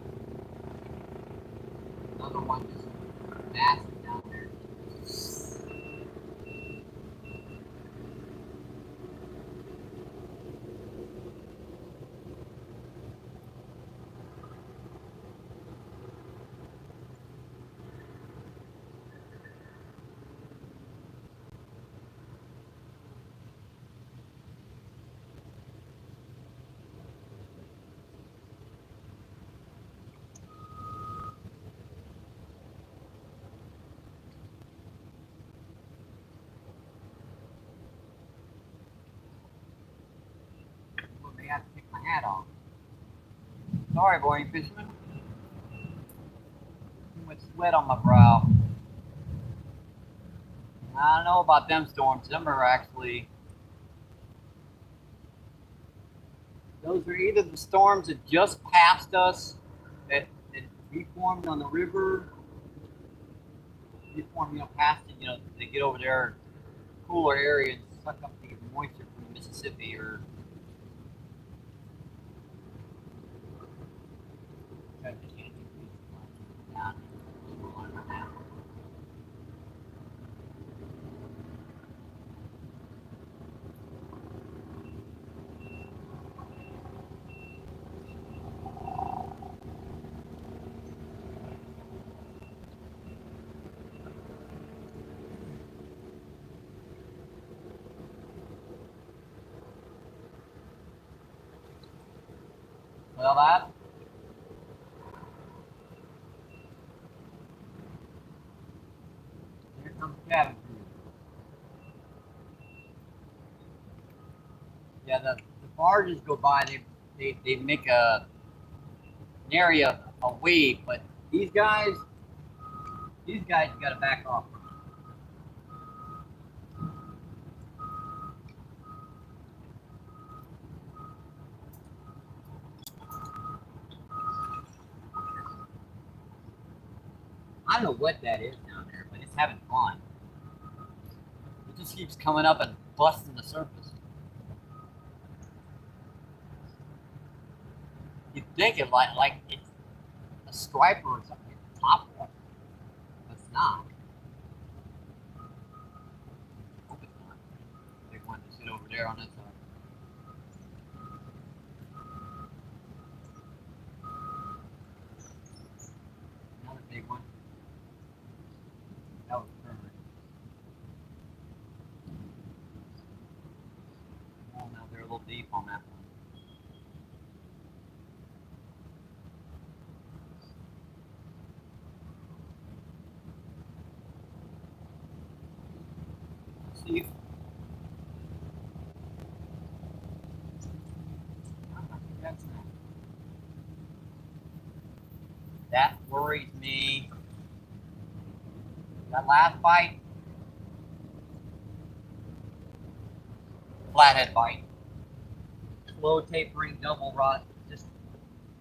Another one just massive down there. I have to take my hat off. Sorry, boy, fisherman. Too much sweat on my brow. I don't know about them storms. Them are actually. Those are either the storms that just passed us, that reformed on the river, reformed, past it, they get over there, cooler area, and suck up the moisture from the Mississippi, or. Well, that. Here comes cabin crew. Yeah, the barges go by. They make an area a wave, but these guys you gotta back off. I don't know what that is down there, but it's having fun. It just keeps coming up and busting the surface. You'd think it like it's a striper or something at the top of it, but it's not. I hope it's not. Big one to sit over there on this side. Another big one. That was perfect. Oh, now they're a little deep on that one. See? That worries me. That last bite, flathead bite. Slow tapering double rod, just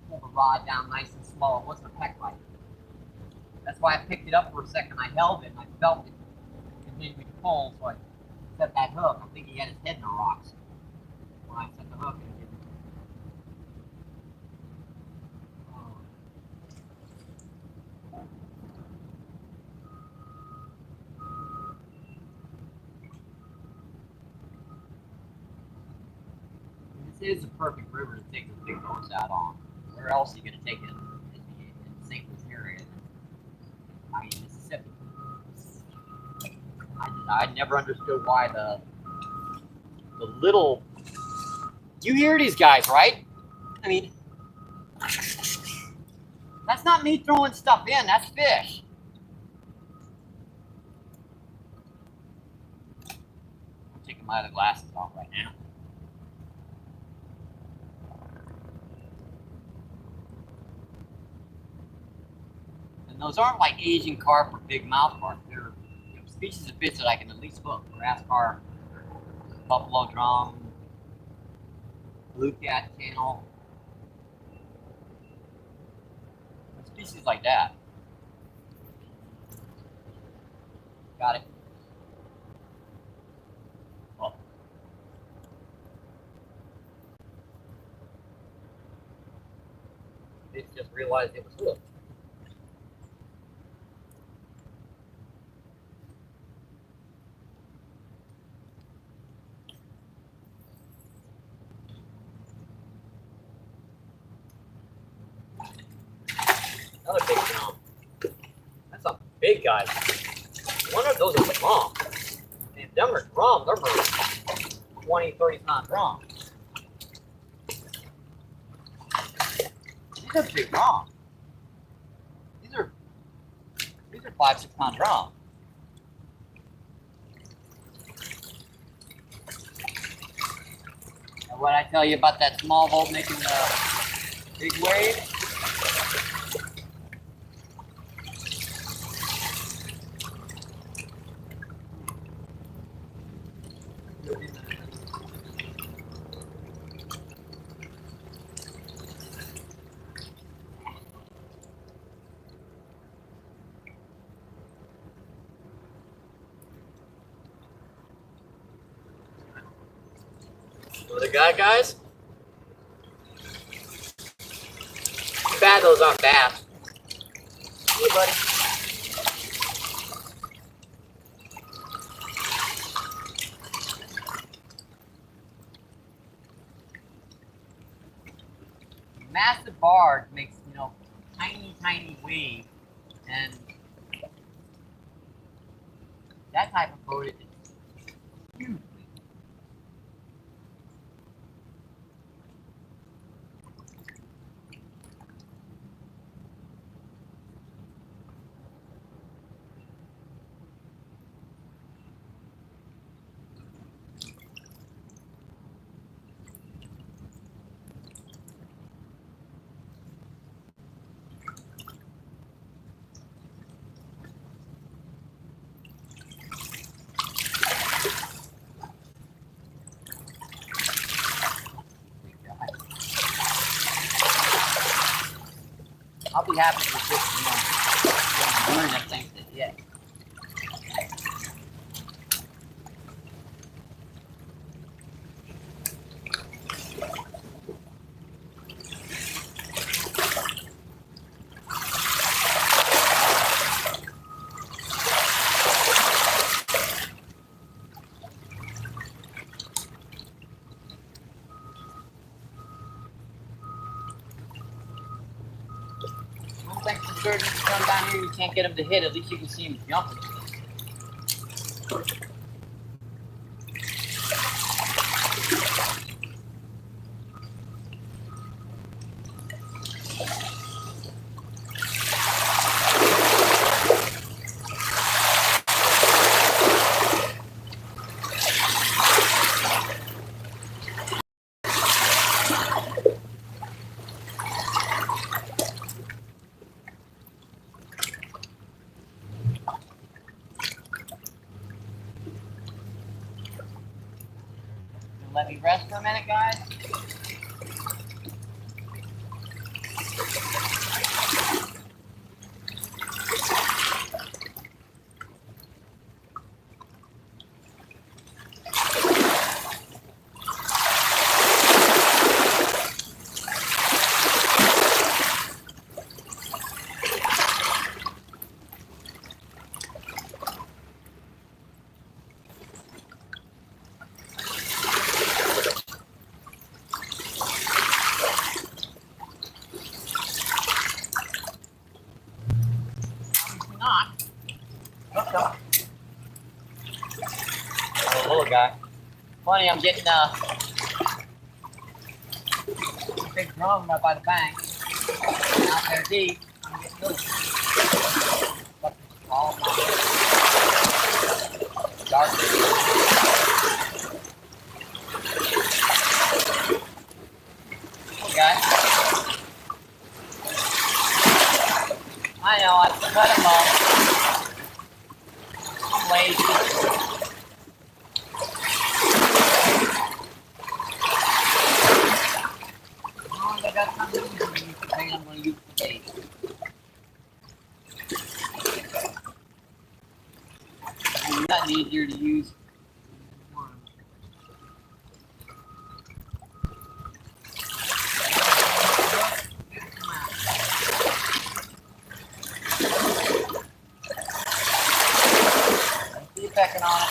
pull the rod down nice and slow. It wasn't a peck bite. That's why I picked it up for a second. I held it and I felt it continue to pull, so I set that hook. I think he had his head in the rocks when I set the hook and it didn't. This is a perfect river to take those big boats out on. Where else are you going to take it in St. Louis area? I mean, Mississippi. I never understood why the little. You hear these guys, right? I mean, that's not me throwing stuff in. That's fish. I'm taking my other glasses off right now. And those aren't like Asian carp or big mouth carp. They're species of fish that I can at least hook. Grass carp, buffalo drum, blue cat channel. Species like that. Got it. Oh. Fish just realized it was hooked. Another big drum. That's a big guy. I wonder if those are drum. If them are drum, they're 20, 30 pound drum. These are big drum. These are 5, 6 pound drum. And what I tell you about that small boat making the big wave? The guy, guys. Too bad those aren't bass. Hey, buddy. Massive barge makes tiny wave, and that type of boat is huge. I'll be happy with this, learn that thing. Yeah. I don't think the sturgeons come down here, you can't get them to hit. At least you can see them jumping. Let me rest for a minute, guys. Not. Okay. Oh, little guy. Funny, I'm getting a big drum right by the bank. Out there deep, I'm getting little. But it's all dark. Little guy. I know, I cut him off. I'm lazy. As long as I got something to use, I'm going to use the bait. It's nothing easier to use. Pecking on it.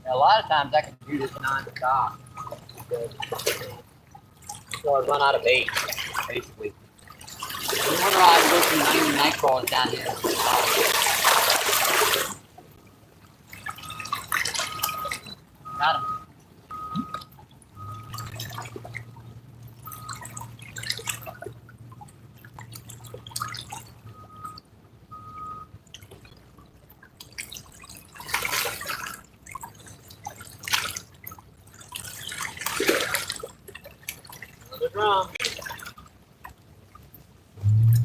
Now, a lot of times I can do this non-stop. So I run out of bait, basically. No wonder I'm looking at night crawlers down here. Got him. Another drum.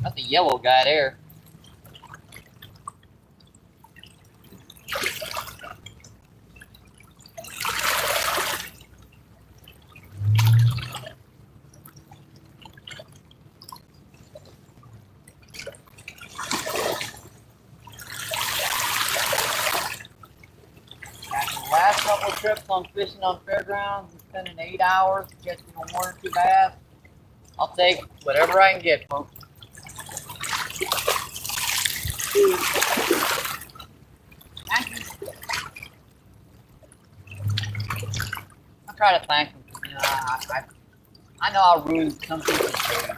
That's a yellow guy there. Last couple of trips on fishing on fairgrounds, I'm spending 8 hours catching one or two bass. I'll take whatever I can get, folks. Thank you. I try to thank them. You know, I know I'll ruin some people's day.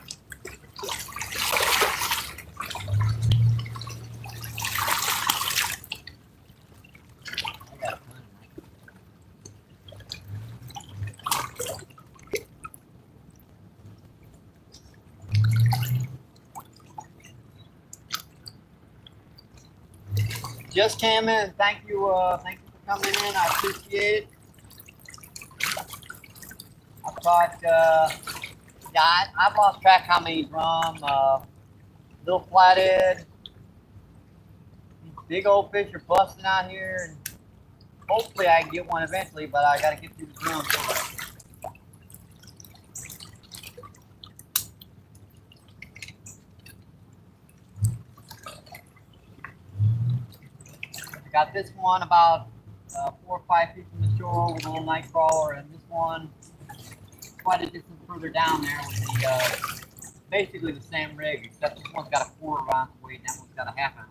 Just came in. Thank you for coming in. I appreciate it. I thought, yeah, I've lost track how many drum, little flathead, these big old fish are busting out here, and hopefully I can get one eventually, but I gotta get through the drum first. I got this one about 4 or 5 feet from the shore with a little night crawler, and this one quite a distance further down there with the basically the same rig, except this one's got a 1/4 ounce weight and that one's got a 1/2 ounce.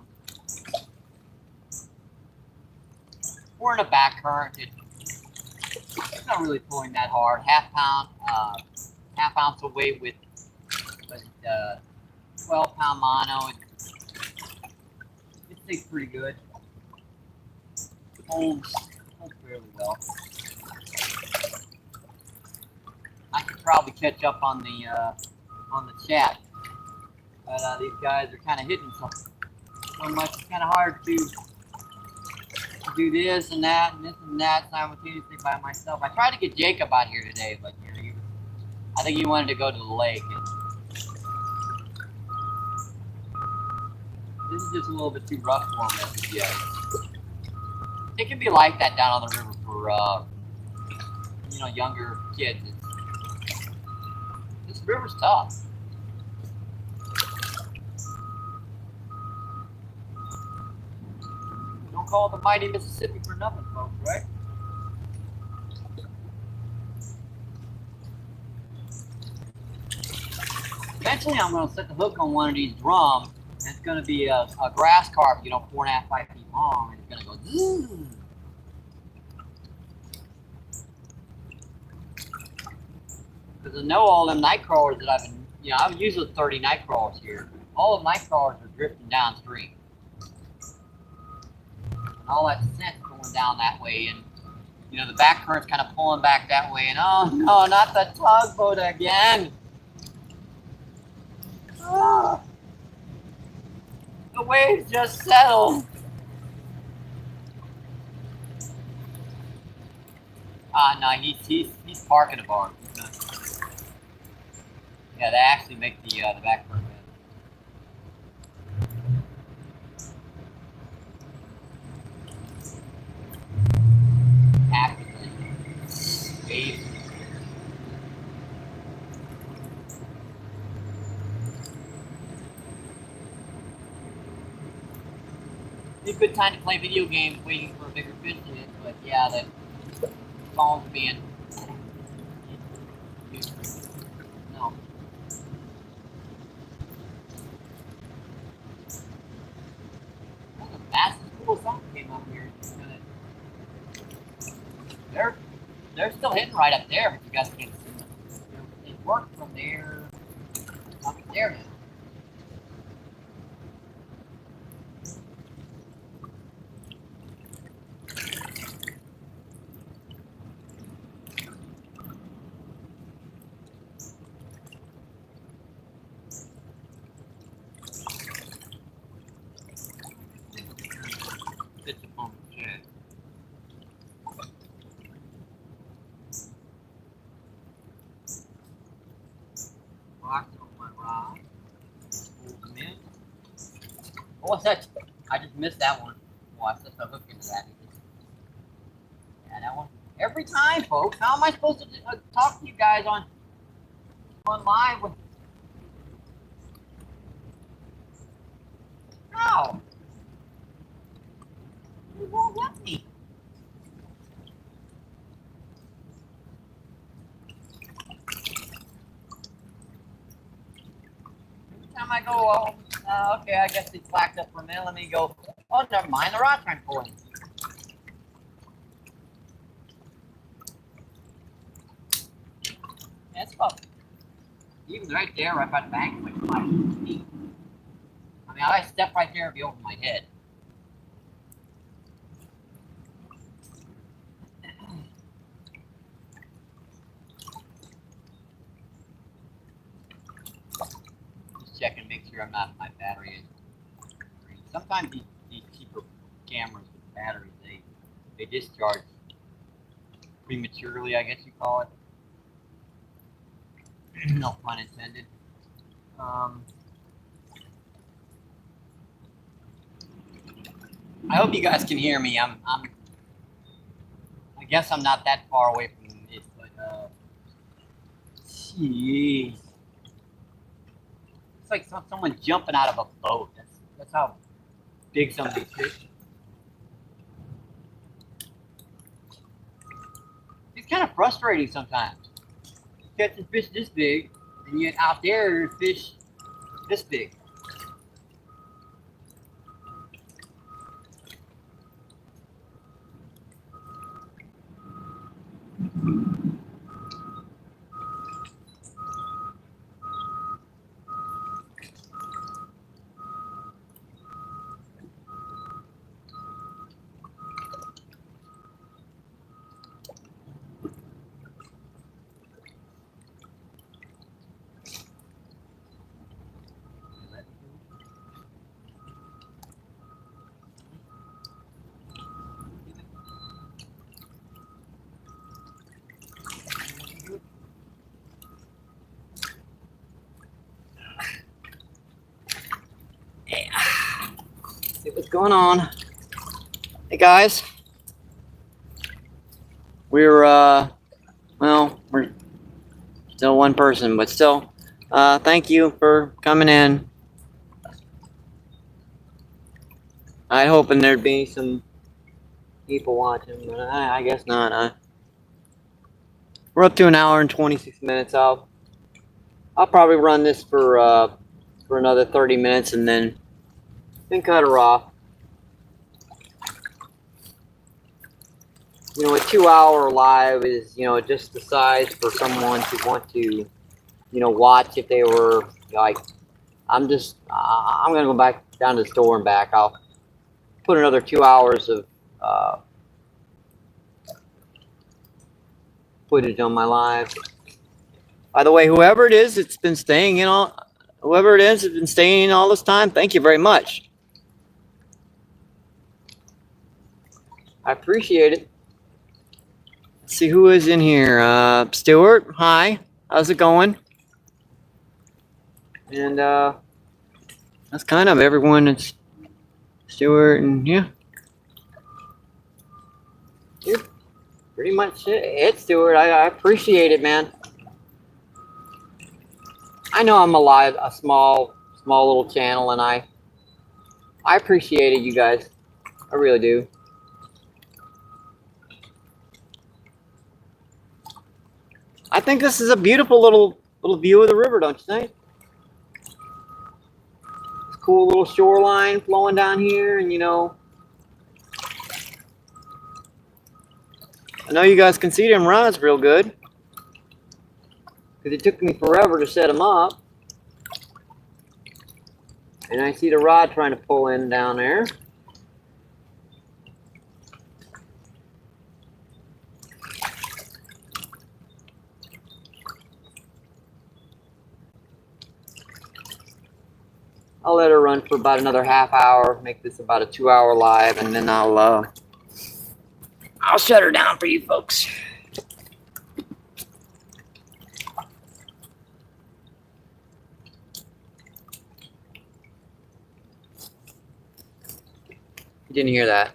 We're in a back current. It's not really pulling that hard. 1/2 ounce of weight with 12-pound mono. It stays pretty good. Holds fairly well. I could probably catch up on the chat, but these guys are kind of hitting so much. It's kind of hard to do this and that simultaneously by myself. I tried to get Jacob out here today, but you know, I think he wanted to go to the lake. And this is just a little bit too rough for him as of yet. It can be like that down on the river for you know, younger kids. This river's tough. Don't call it the mighty Mississippi for nothing, folks, right? Eventually, I'm going to set the hook on one of these drums, and it's going to be a grass carp, you know, 4.5, 5 feet long, and it's going to go zzz. Because I know all them night crawlers that I've been, you know, I've used 30 night crawlers here. All the night crawlers are drifting downstream. And all that scent going down that way, and you know, the back current's kind of pulling back that way, and oh no, not the tugboat again. Oh, the waves just settled. No, he's parking a barn. Yeah, they actually make the back current. Actively wave. It's a good time to play video games waiting for a bigger fish to hit, but yeah, the phone's being no. That's a massive cool something came up here. They're still hitting right up there, but you guys can't see them. It worked from there up there now. It's a pump check. Rocking on my rod. Oh, what's that? I just missed that one. Oh, I set the hook into that. Yeah, that one. Every time, folks. How am I supposed to talk to you guys on live with? How? You won't let me. Every time I go, oh, okay, I guess it's blacked up for a minute. Let me go. Oh, never mind. The rod's trying to pull in. Yeah, it's about even right there, right by the bank, like 5 feet. I mean, I step right there and be over my head. Just checking, make sure my battery is green. Sometimes these cheaper cameras with batteries, they discharge prematurely, I guess you call it. No pun intended. I hope you guys can hear me. I guess I'm not that far away from it, but jeez, it's like someone jumping out of a boat. That's how big some of these fish. It's kind of frustrating sometimes. Catching fish this big, and yet out there fish this big. See what's going on. Hey guys, we're still one person, but still, thank you for coming in. I hoping there'd be some people watching, but I guess not. We're up to an hour and 26 minutes. I'll probably run this for another 30 minutes and then cut her off. You know, a 2-hour live is, you know, just the size for someone to want to, you know, watch if they were like, I'm gonna go back down to the store and back. I'll put another 2 hours of footage on my live. By the way, whoever it is that's been staying in all this time, thank you very much. I appreciate it. Let's see who is in here. Stuart, hi. How's it going? And that's kind of everyone. It's Stuart and yeah. Pretty much it, Stuart. I appreciate it, man. I know I'm a small little channel, and I appreciate it, you guys. I really do. I think this is a beautiful little view of the river, don't you think? It's a cool little shoreline flowing down here, and you know, I know you guys can see them rods real good because it took me forever to set them up, and I see the rod trying to pull in down there. I'll let her run for about another half hour, make this about a 2-hour live, and then I'll shut her down for you folks. You didn't hear that.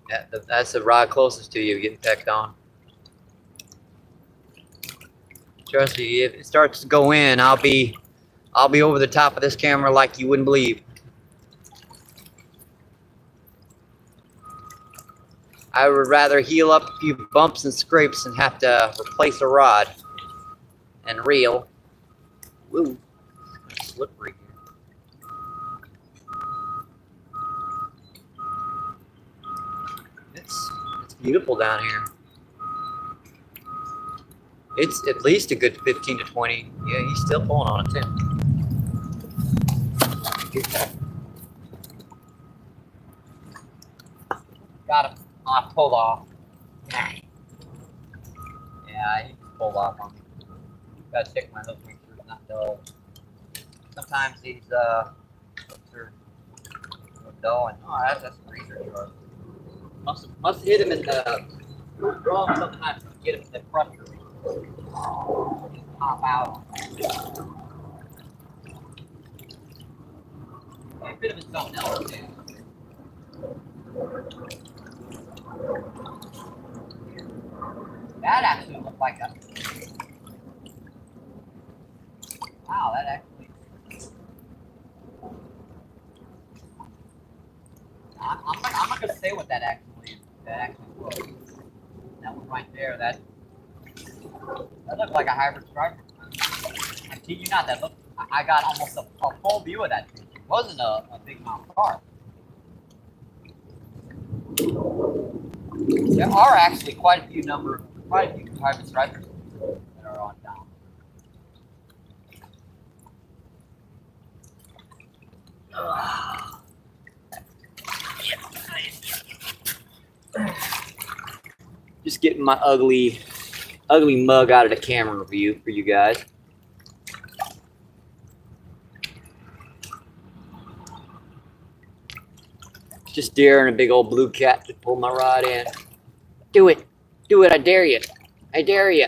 Yeah, that's the rod closest to you getting pecked on. Trust me, if it starts to go in, I'll be over the top of this camera like you wouldn't believe. I would rather heal up a few bumps and scrapes than have to replace a rod and reel. Woo, it's slippery here. It's beautiful down here. It's at least a good 15 to 20. Yeah, he's still pulling on it too. Got him. Pulled off. Yeah, he just pulled off on me. Gotta check my hook, make sure it's not dull. Sometimes these hooks are dull, and that's a razor sharp. Must hit him in the drum sometimes to get him in the pressure. Pop out. A bit of its own else too. That actually looked like a. Wow, that actually. I'm not gonna say what that actually was. That one right there, that looked like a hybrid striper. I kid you not, that looked. I got almost a full view of that fish. It wasn't a big mouth carp. There are actually quite a few hybrid stripers that are on down. Just getting my ugly mug out of the camera view for you guys. Just daring a big old blue cat to pull my rod in. Do it, I dare you, I dare you.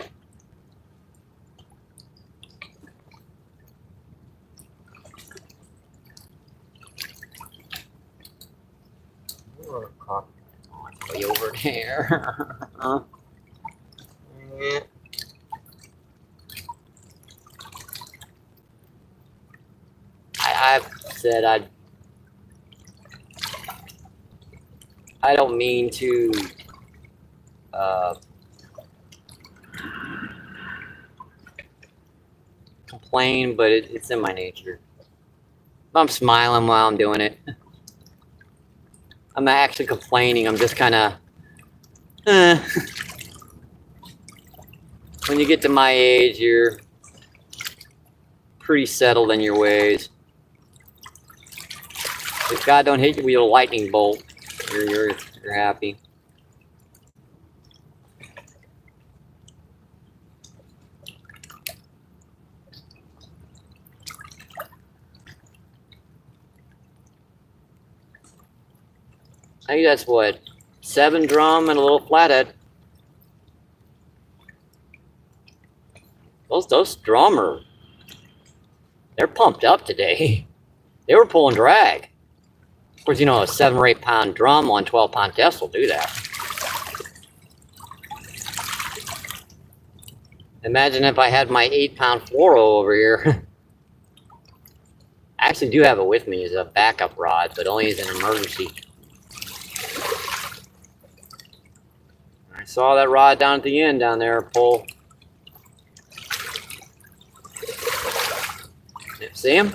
Way over there. Yeah. I've said I don't mean to complain, but it's in my nature. I'm smiling while I'm doing it. I'm not actually complaining. I'm just kind of, when you get to my age, you're pretty settled in your ways. If God don't hit you with a lightning bolt, you're happy. I think that's what, 7 drum and a little flathead. Those drum they're pumped up today. They were pulling drag. Of course, you know, a 7 or 8 pound drum on 12 pound test will do that. Imagine if I had my 8 pound fluoro over here. I actually do have it with me as a backup rod, but only as an emergency. I saw that rod down at the end down there pull. See him?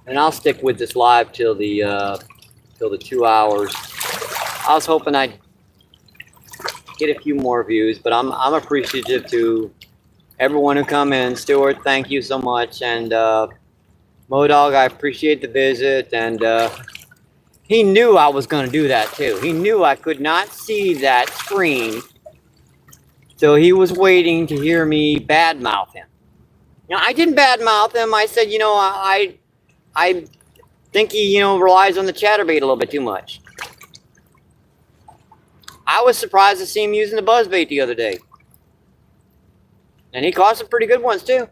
And I'll stick with this live till the 2 hours. I was hoping I'd get a few more views, but I'm appreciative to everyone who come in. Stuart, thank you so much, and Modog, I appreciate the visit. And he knew I was going to do that too. He knew I could not see that screen, so he was waiting to hear me badmouth him. You know, I didn't badmouth him. I said, you know, I think he, you know, relies on the chatterbait a little bit too much. I was surprised to see him using the buzzbait the other day. And he caught some pretty good ones too.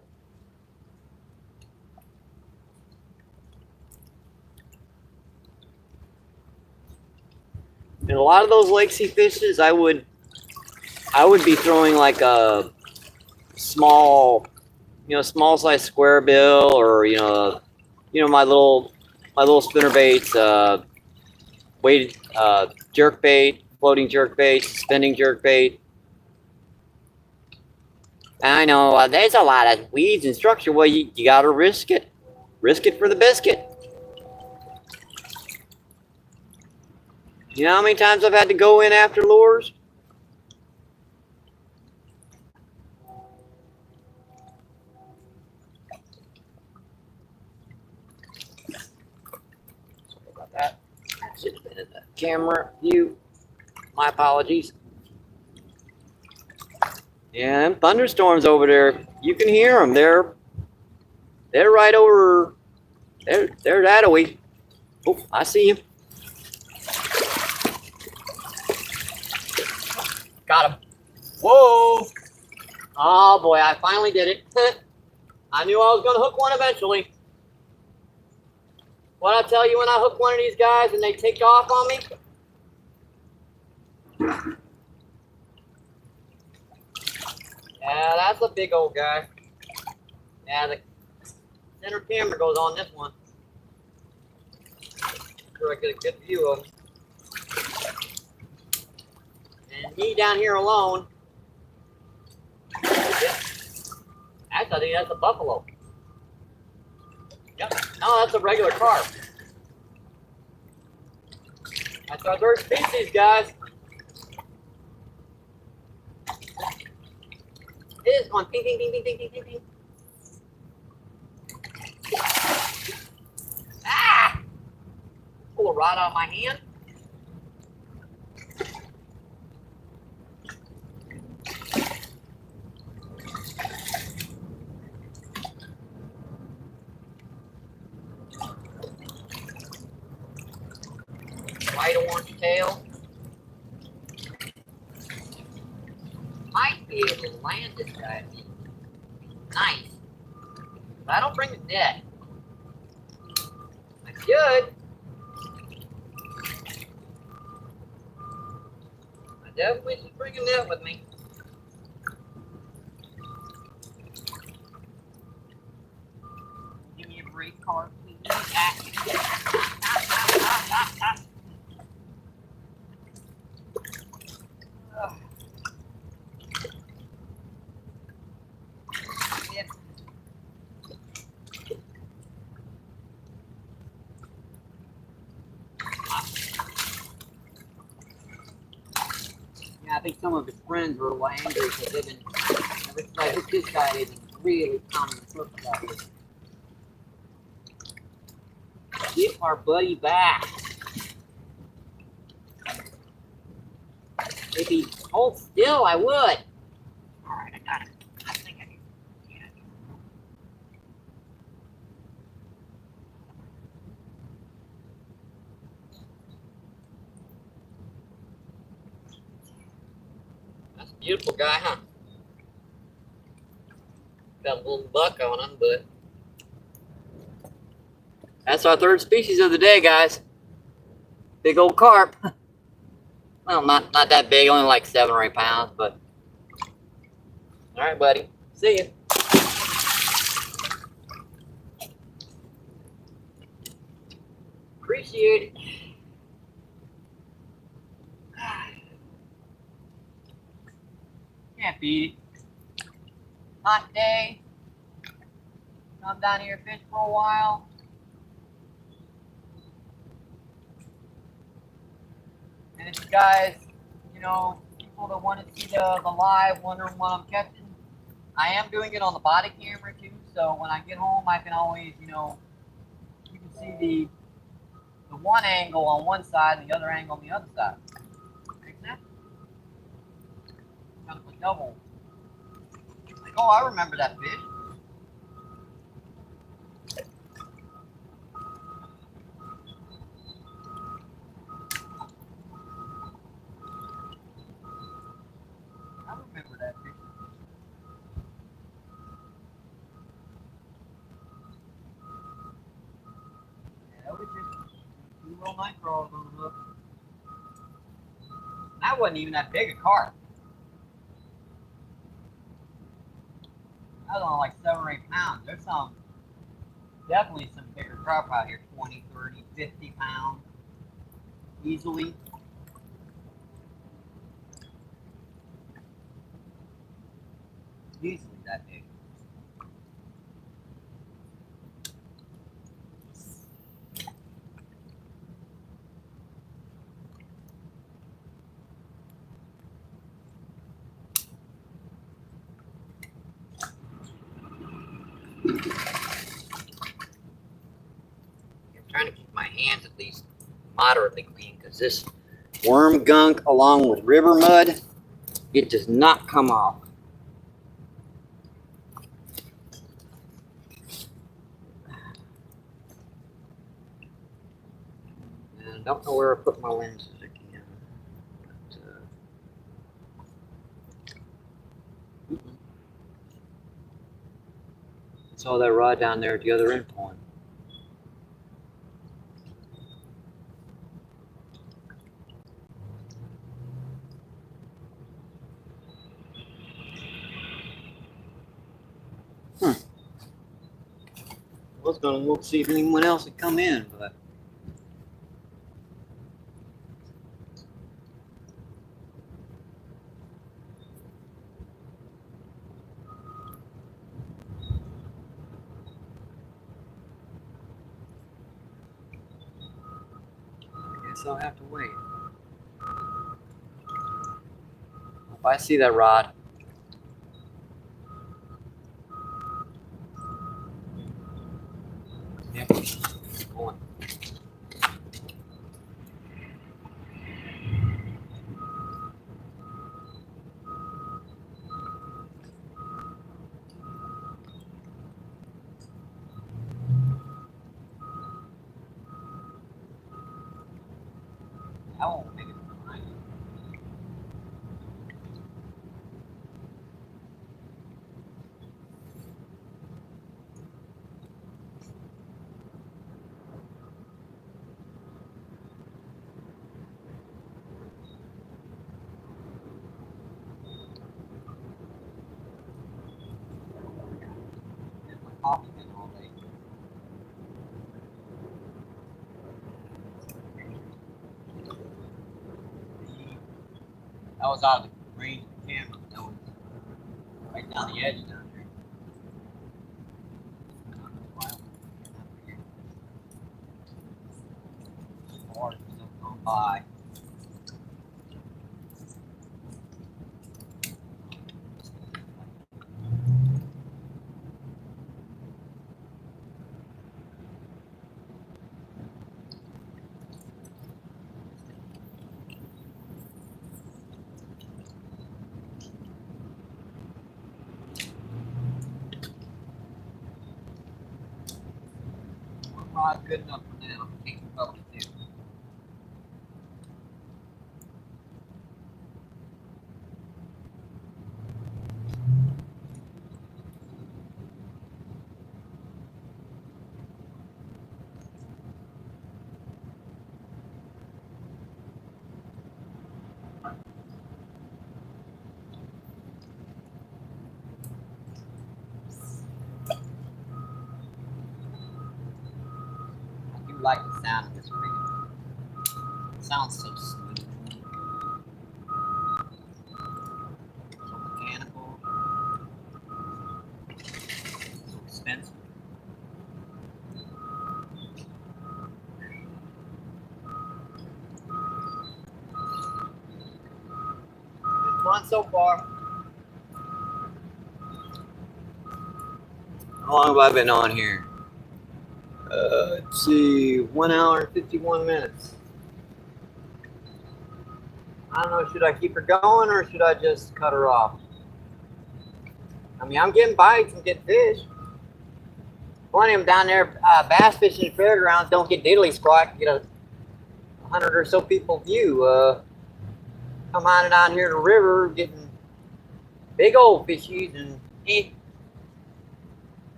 And a lot of those lakes he fishes, I would be throwing like a small, you know, small size square bill, or you know my little spinner baits, weighted jerk bait, floating jerk bait, suspending jerk bait. I know there's a lot of weeds and structure. Well, you got to risk it for the biscuit. You know how many times I've had to go in after lures? Sorry about that. I should have been in the camera view. My apologies. Yeah, them thunderstorms over there, you can hear them. They're right over There's that away. Oh, I see him. Got him. Whoa. Oh boy, I finally did it. I knew I was gonna hook one eventually. What I tell you when I hook one of these guys and they take off on me? Yeah, that's a big old guy. Yeah, the center camera goes on this one. So I get a good view of him. And he down here alone. Yep. Actually, I think that's a buffalo. Yep. No, that's a regular carp. That's our third species, guys. It is going ping, ping, ping, ping, ping, ping, ping, ping. Ah! Pull a rod out of my hand. White orange tail. Might be able to land this guy. Nice. But I don't bring the net. I should. I definitely should bring a net with me. Give me a break card, please. I think some of his friends were a little angry because they've been, ever since I hooked this guy, they've been really pounding the flip about it. Get our buddy back. If he holds still, I would. Alright, I got it. I think I can get it. That's a beautiful guy, huh? Got a little buck on him, but that's our third species of the day, guys. Big old carp. Well, not that big, only like 7 or 8 pounds, but all right, buddy. See ya. Appreciate it. Can't beat it. Hot day. Come down here, fish for a while. And if you guys, you know, people that want to see the live, wondering what I'm catching, I am doing it on the body camera too. So when I get home, I can always, you know, you can see the one angle on one side and the other angle on the other side. Make sense? Kind of a double. Like, oh, I remember that fish. I remember that fish. Yeah, that was just 2 little night crawls on the hook. That wasn't even that big a carp. That was only like 7 or 8 pounds. There's definitely some bigger carp out here, 20, 30, 50 pounds. Easily. Easily that big. I'm trying to keep my hands at least moderately clean because this worm gunk along with river mud, it does not come off. don't know where I put my lenses again. But, saw that rod down there at the other end point. I was gonna look see if anyone else had come in, but I guess I'll have to wait. If I see that rod, yep, keep going. I won't make it behind you. Get my coffee in all day. That was out of the range of the camera. That was right down the edge down there. Cars still going by. Rod's good enough for now. Can't keep up with you. I do like the sound of this ring. It sounds so smooth. So mechanical. So expensive. It's fun so far. How long have I been on here? Let's see, 1 hour and 51 minutes. I don't know, should I keep her going or should I just cut her off? I mean, I'm getting bites and getting fish. Plenty of them down there, bass fishing at fairgrounds don't get diddly squat. Get 100 or so people view. Come on down here to the river, getting big old fishies and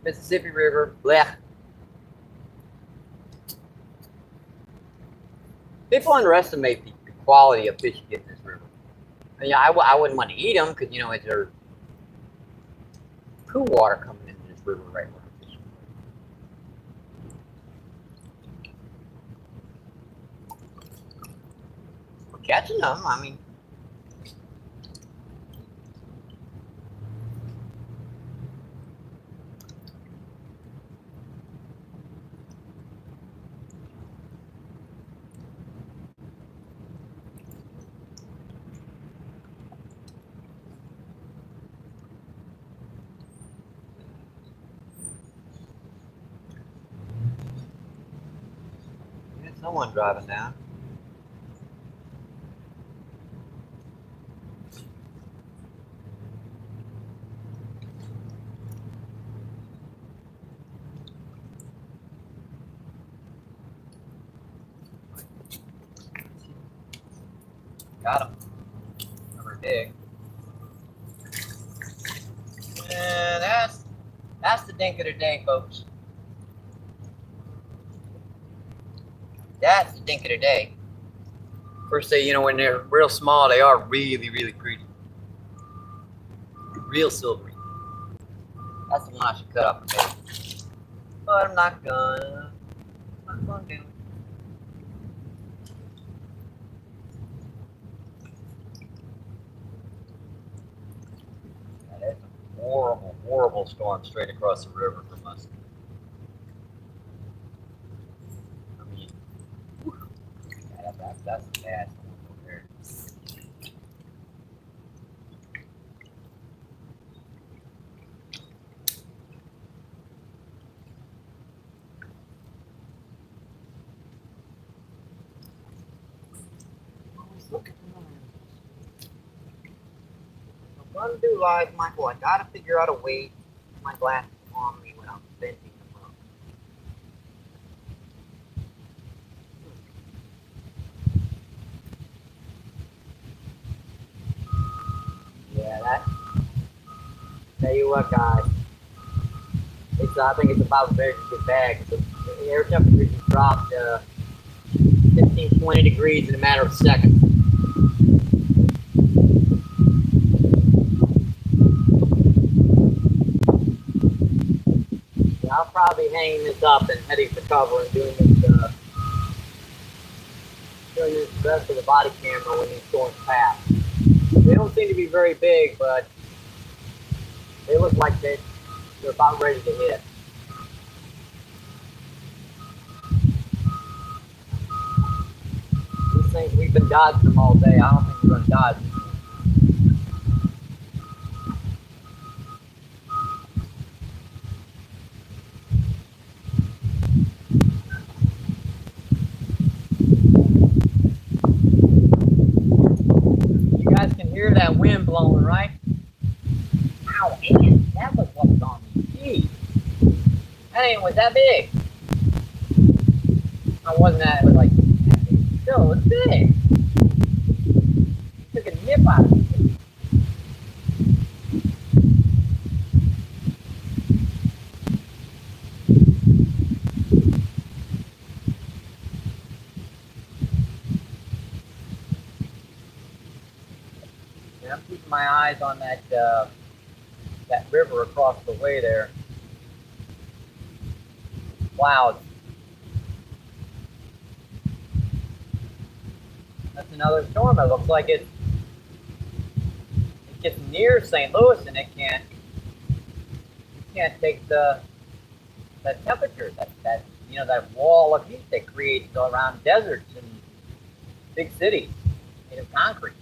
Mississippi River, blech. People underestimate the quality of fish you get in this river. I mean, I wouldn't want to eat them because, you know, it's their cool water coming into this river right where I'm fishing. We're catching them, I mean. There's someone driving down. Got him. Number big. And that's the dink of the day, folks. That's the dink of the day. First, you know, when they're real small, they are really, really pretty. Real silvery. That's the one I should cut off the bait. But I'm not gonna. I'm not gonna do it. Yeah, that's a horrible, horrible storm straight across the river from us. I mean, yeah, that's a bad storm over there. Look at the I'm gonna do like Michael. I gotta figure out a way to keep my glasses on me when I'm bending them up. Yeah, that. Tell you what, guys. I think it's about ready to get back. The air temperature just dropped 15, 20 degrees in a matter of seconds. Yeah, I'll probably be hanging this up and heading for cover and doing this rest of the body camera when these storms pass. They don't seem to be very big, but they look like they're about ready to hit. These things, we've been dodging them all day. I don't think we're going to dodge them. You guys can hear that wind blowing, right? Ow, man, that was what was on me. Jeez. That ain't was that big. I wasn't that, it was like, still, it was big. Took a nip out of it. And I'm keeping my eyes on that that river across the way there. Wow. That's another storm. It looks like it gets near St. Louis and it can't take that temperature, that you know, that wall of heat that creates around deserts and big cities made of concrete,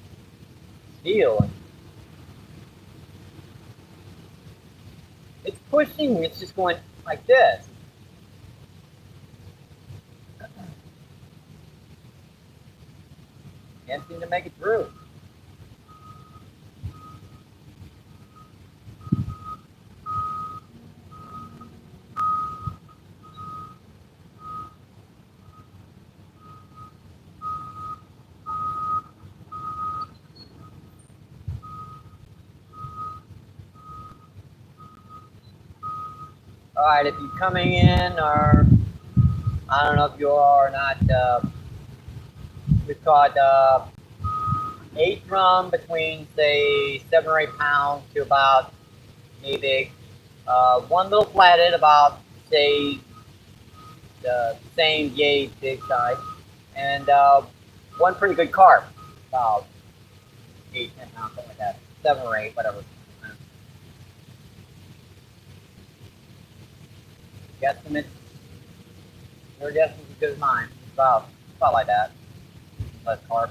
steel, and it's pushing. It's just going like this. Can't seem to make it through. All right, if you're coming in, or I don't know if you are or not, we've caught 8 drum between, say, 7 or 8 pounds to about knee big. One little flathead about, say, the same gauge, big size, and one pretty good carp, about 8, 10 pounds, something like that, 7 or 8, whatever. Guesstimate. Your guess is as good as mine. About like that. Less carp.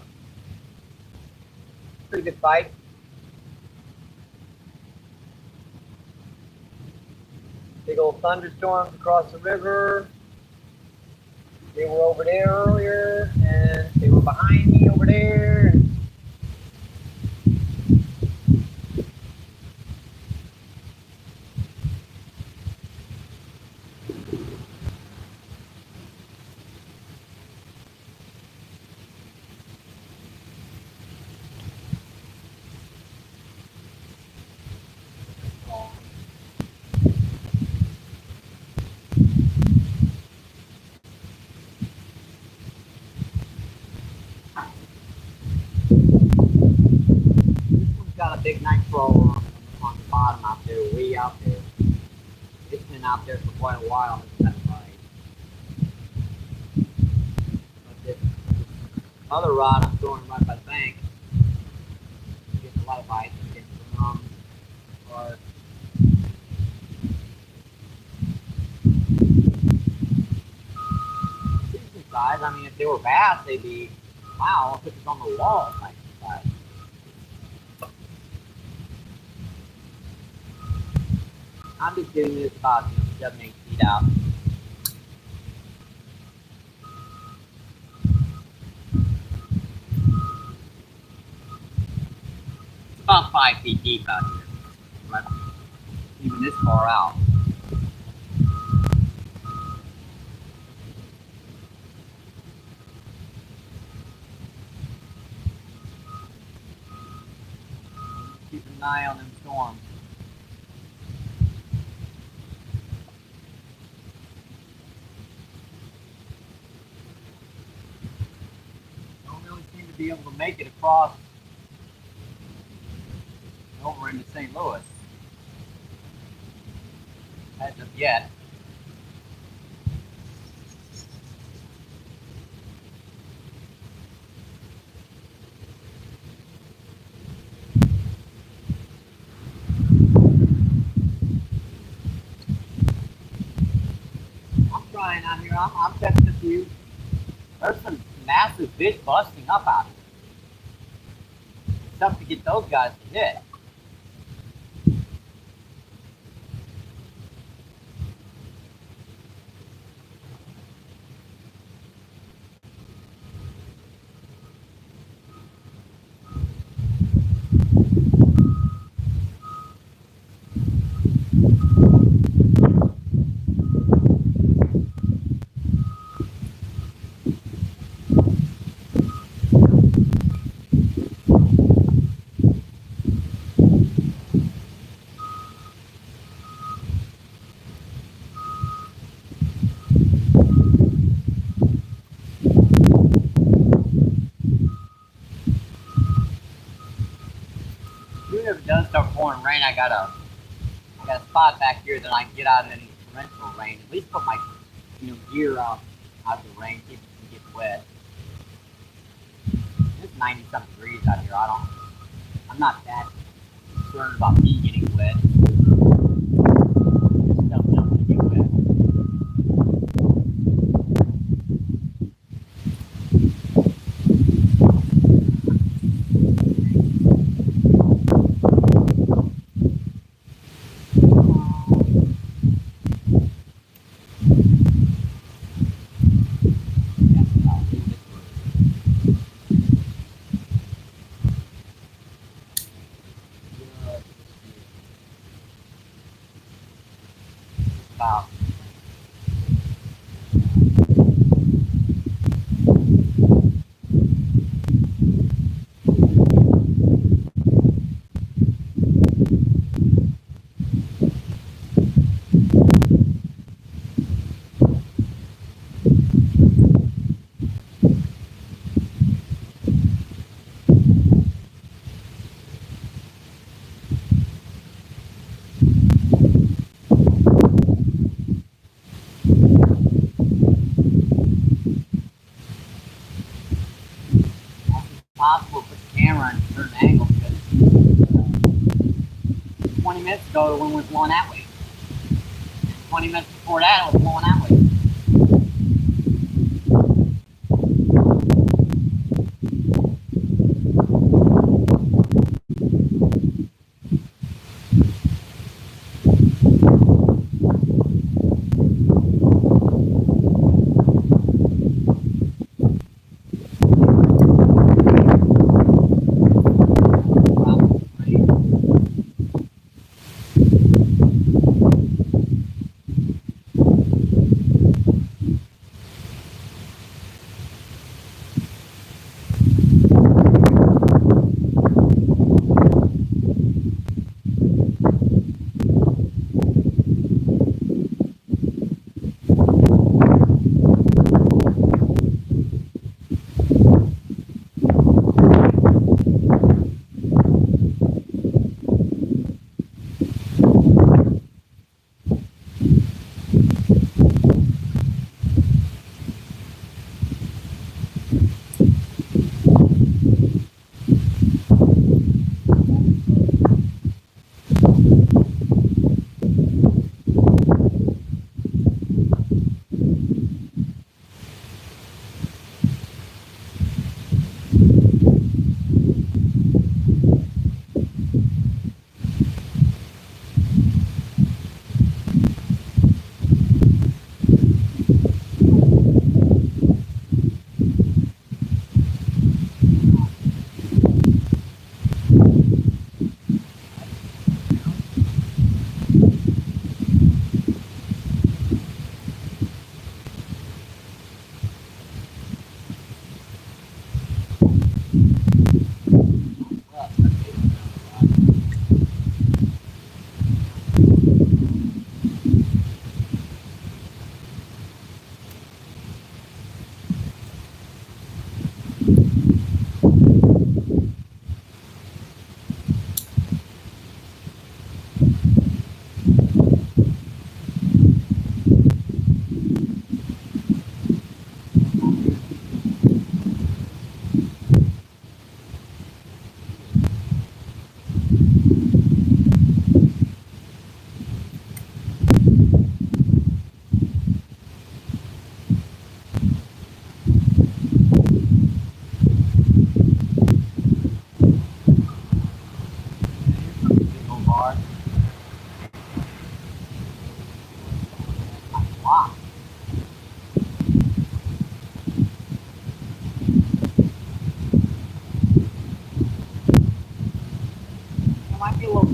Pretty good fight. Big old thunderstorms across the river. They were over there earlier, and they were behind me over there. big night crawler on the bottom out there, way out there. It's been out there for quite a while. It's kind of bite. But this other rod I'm throwing right by the bank, I'm getting a lot of bites. I'm getting some or decent size. I mean, if they were bass, they'd be, wow, I'll put this on the wall type size. I'm just getting this about 7-8 feet out. It's about 5 feet deep out here, right? Even this far out. Keep an eye on them storms. Don't really seem to be able to make it across over into St. Louis as of yet. I'm trying out here. I'm catching a few. There's some massive fish busting up out here. It's tough to get those guys to hit. Even if it does start pouring rain, I got a spot back here that I can get out of any torrential rain. At least put my gear out of the rain, keep it from getting wet. It's 90-something degrees out here. I'm not that concerned about me getting wet. Just stuff don't want to get wet. About possible to put the camera in a certain angle because 20 minutes ago the wind was blowing that way. 20 minutes before that it was blowing that way.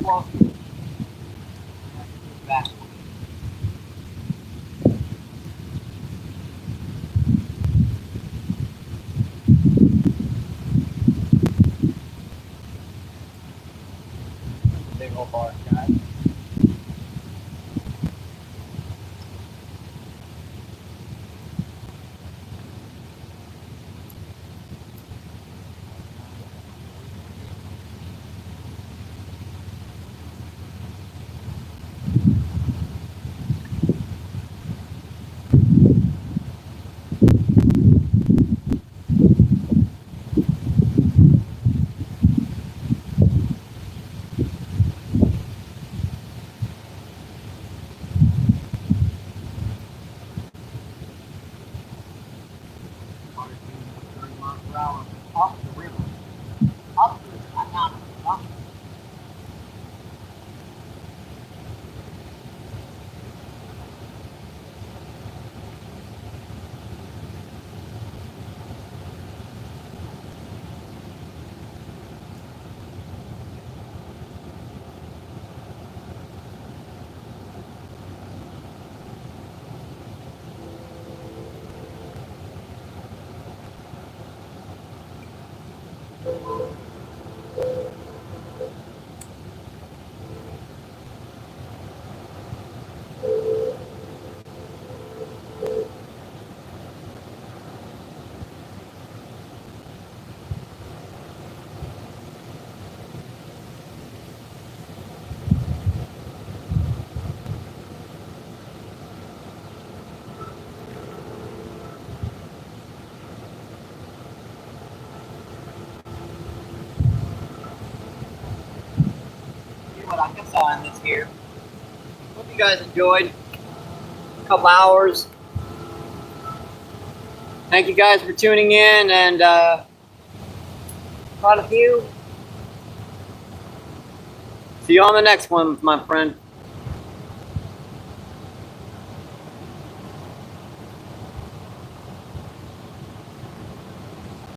close. Back. Big old bark, guys. Up the river. Up the river. Up. What I can saw in this here. Hope you guys enjoyed a couple hours. Thank you guys for tuning in and caught a few. See you on the next one, my friend.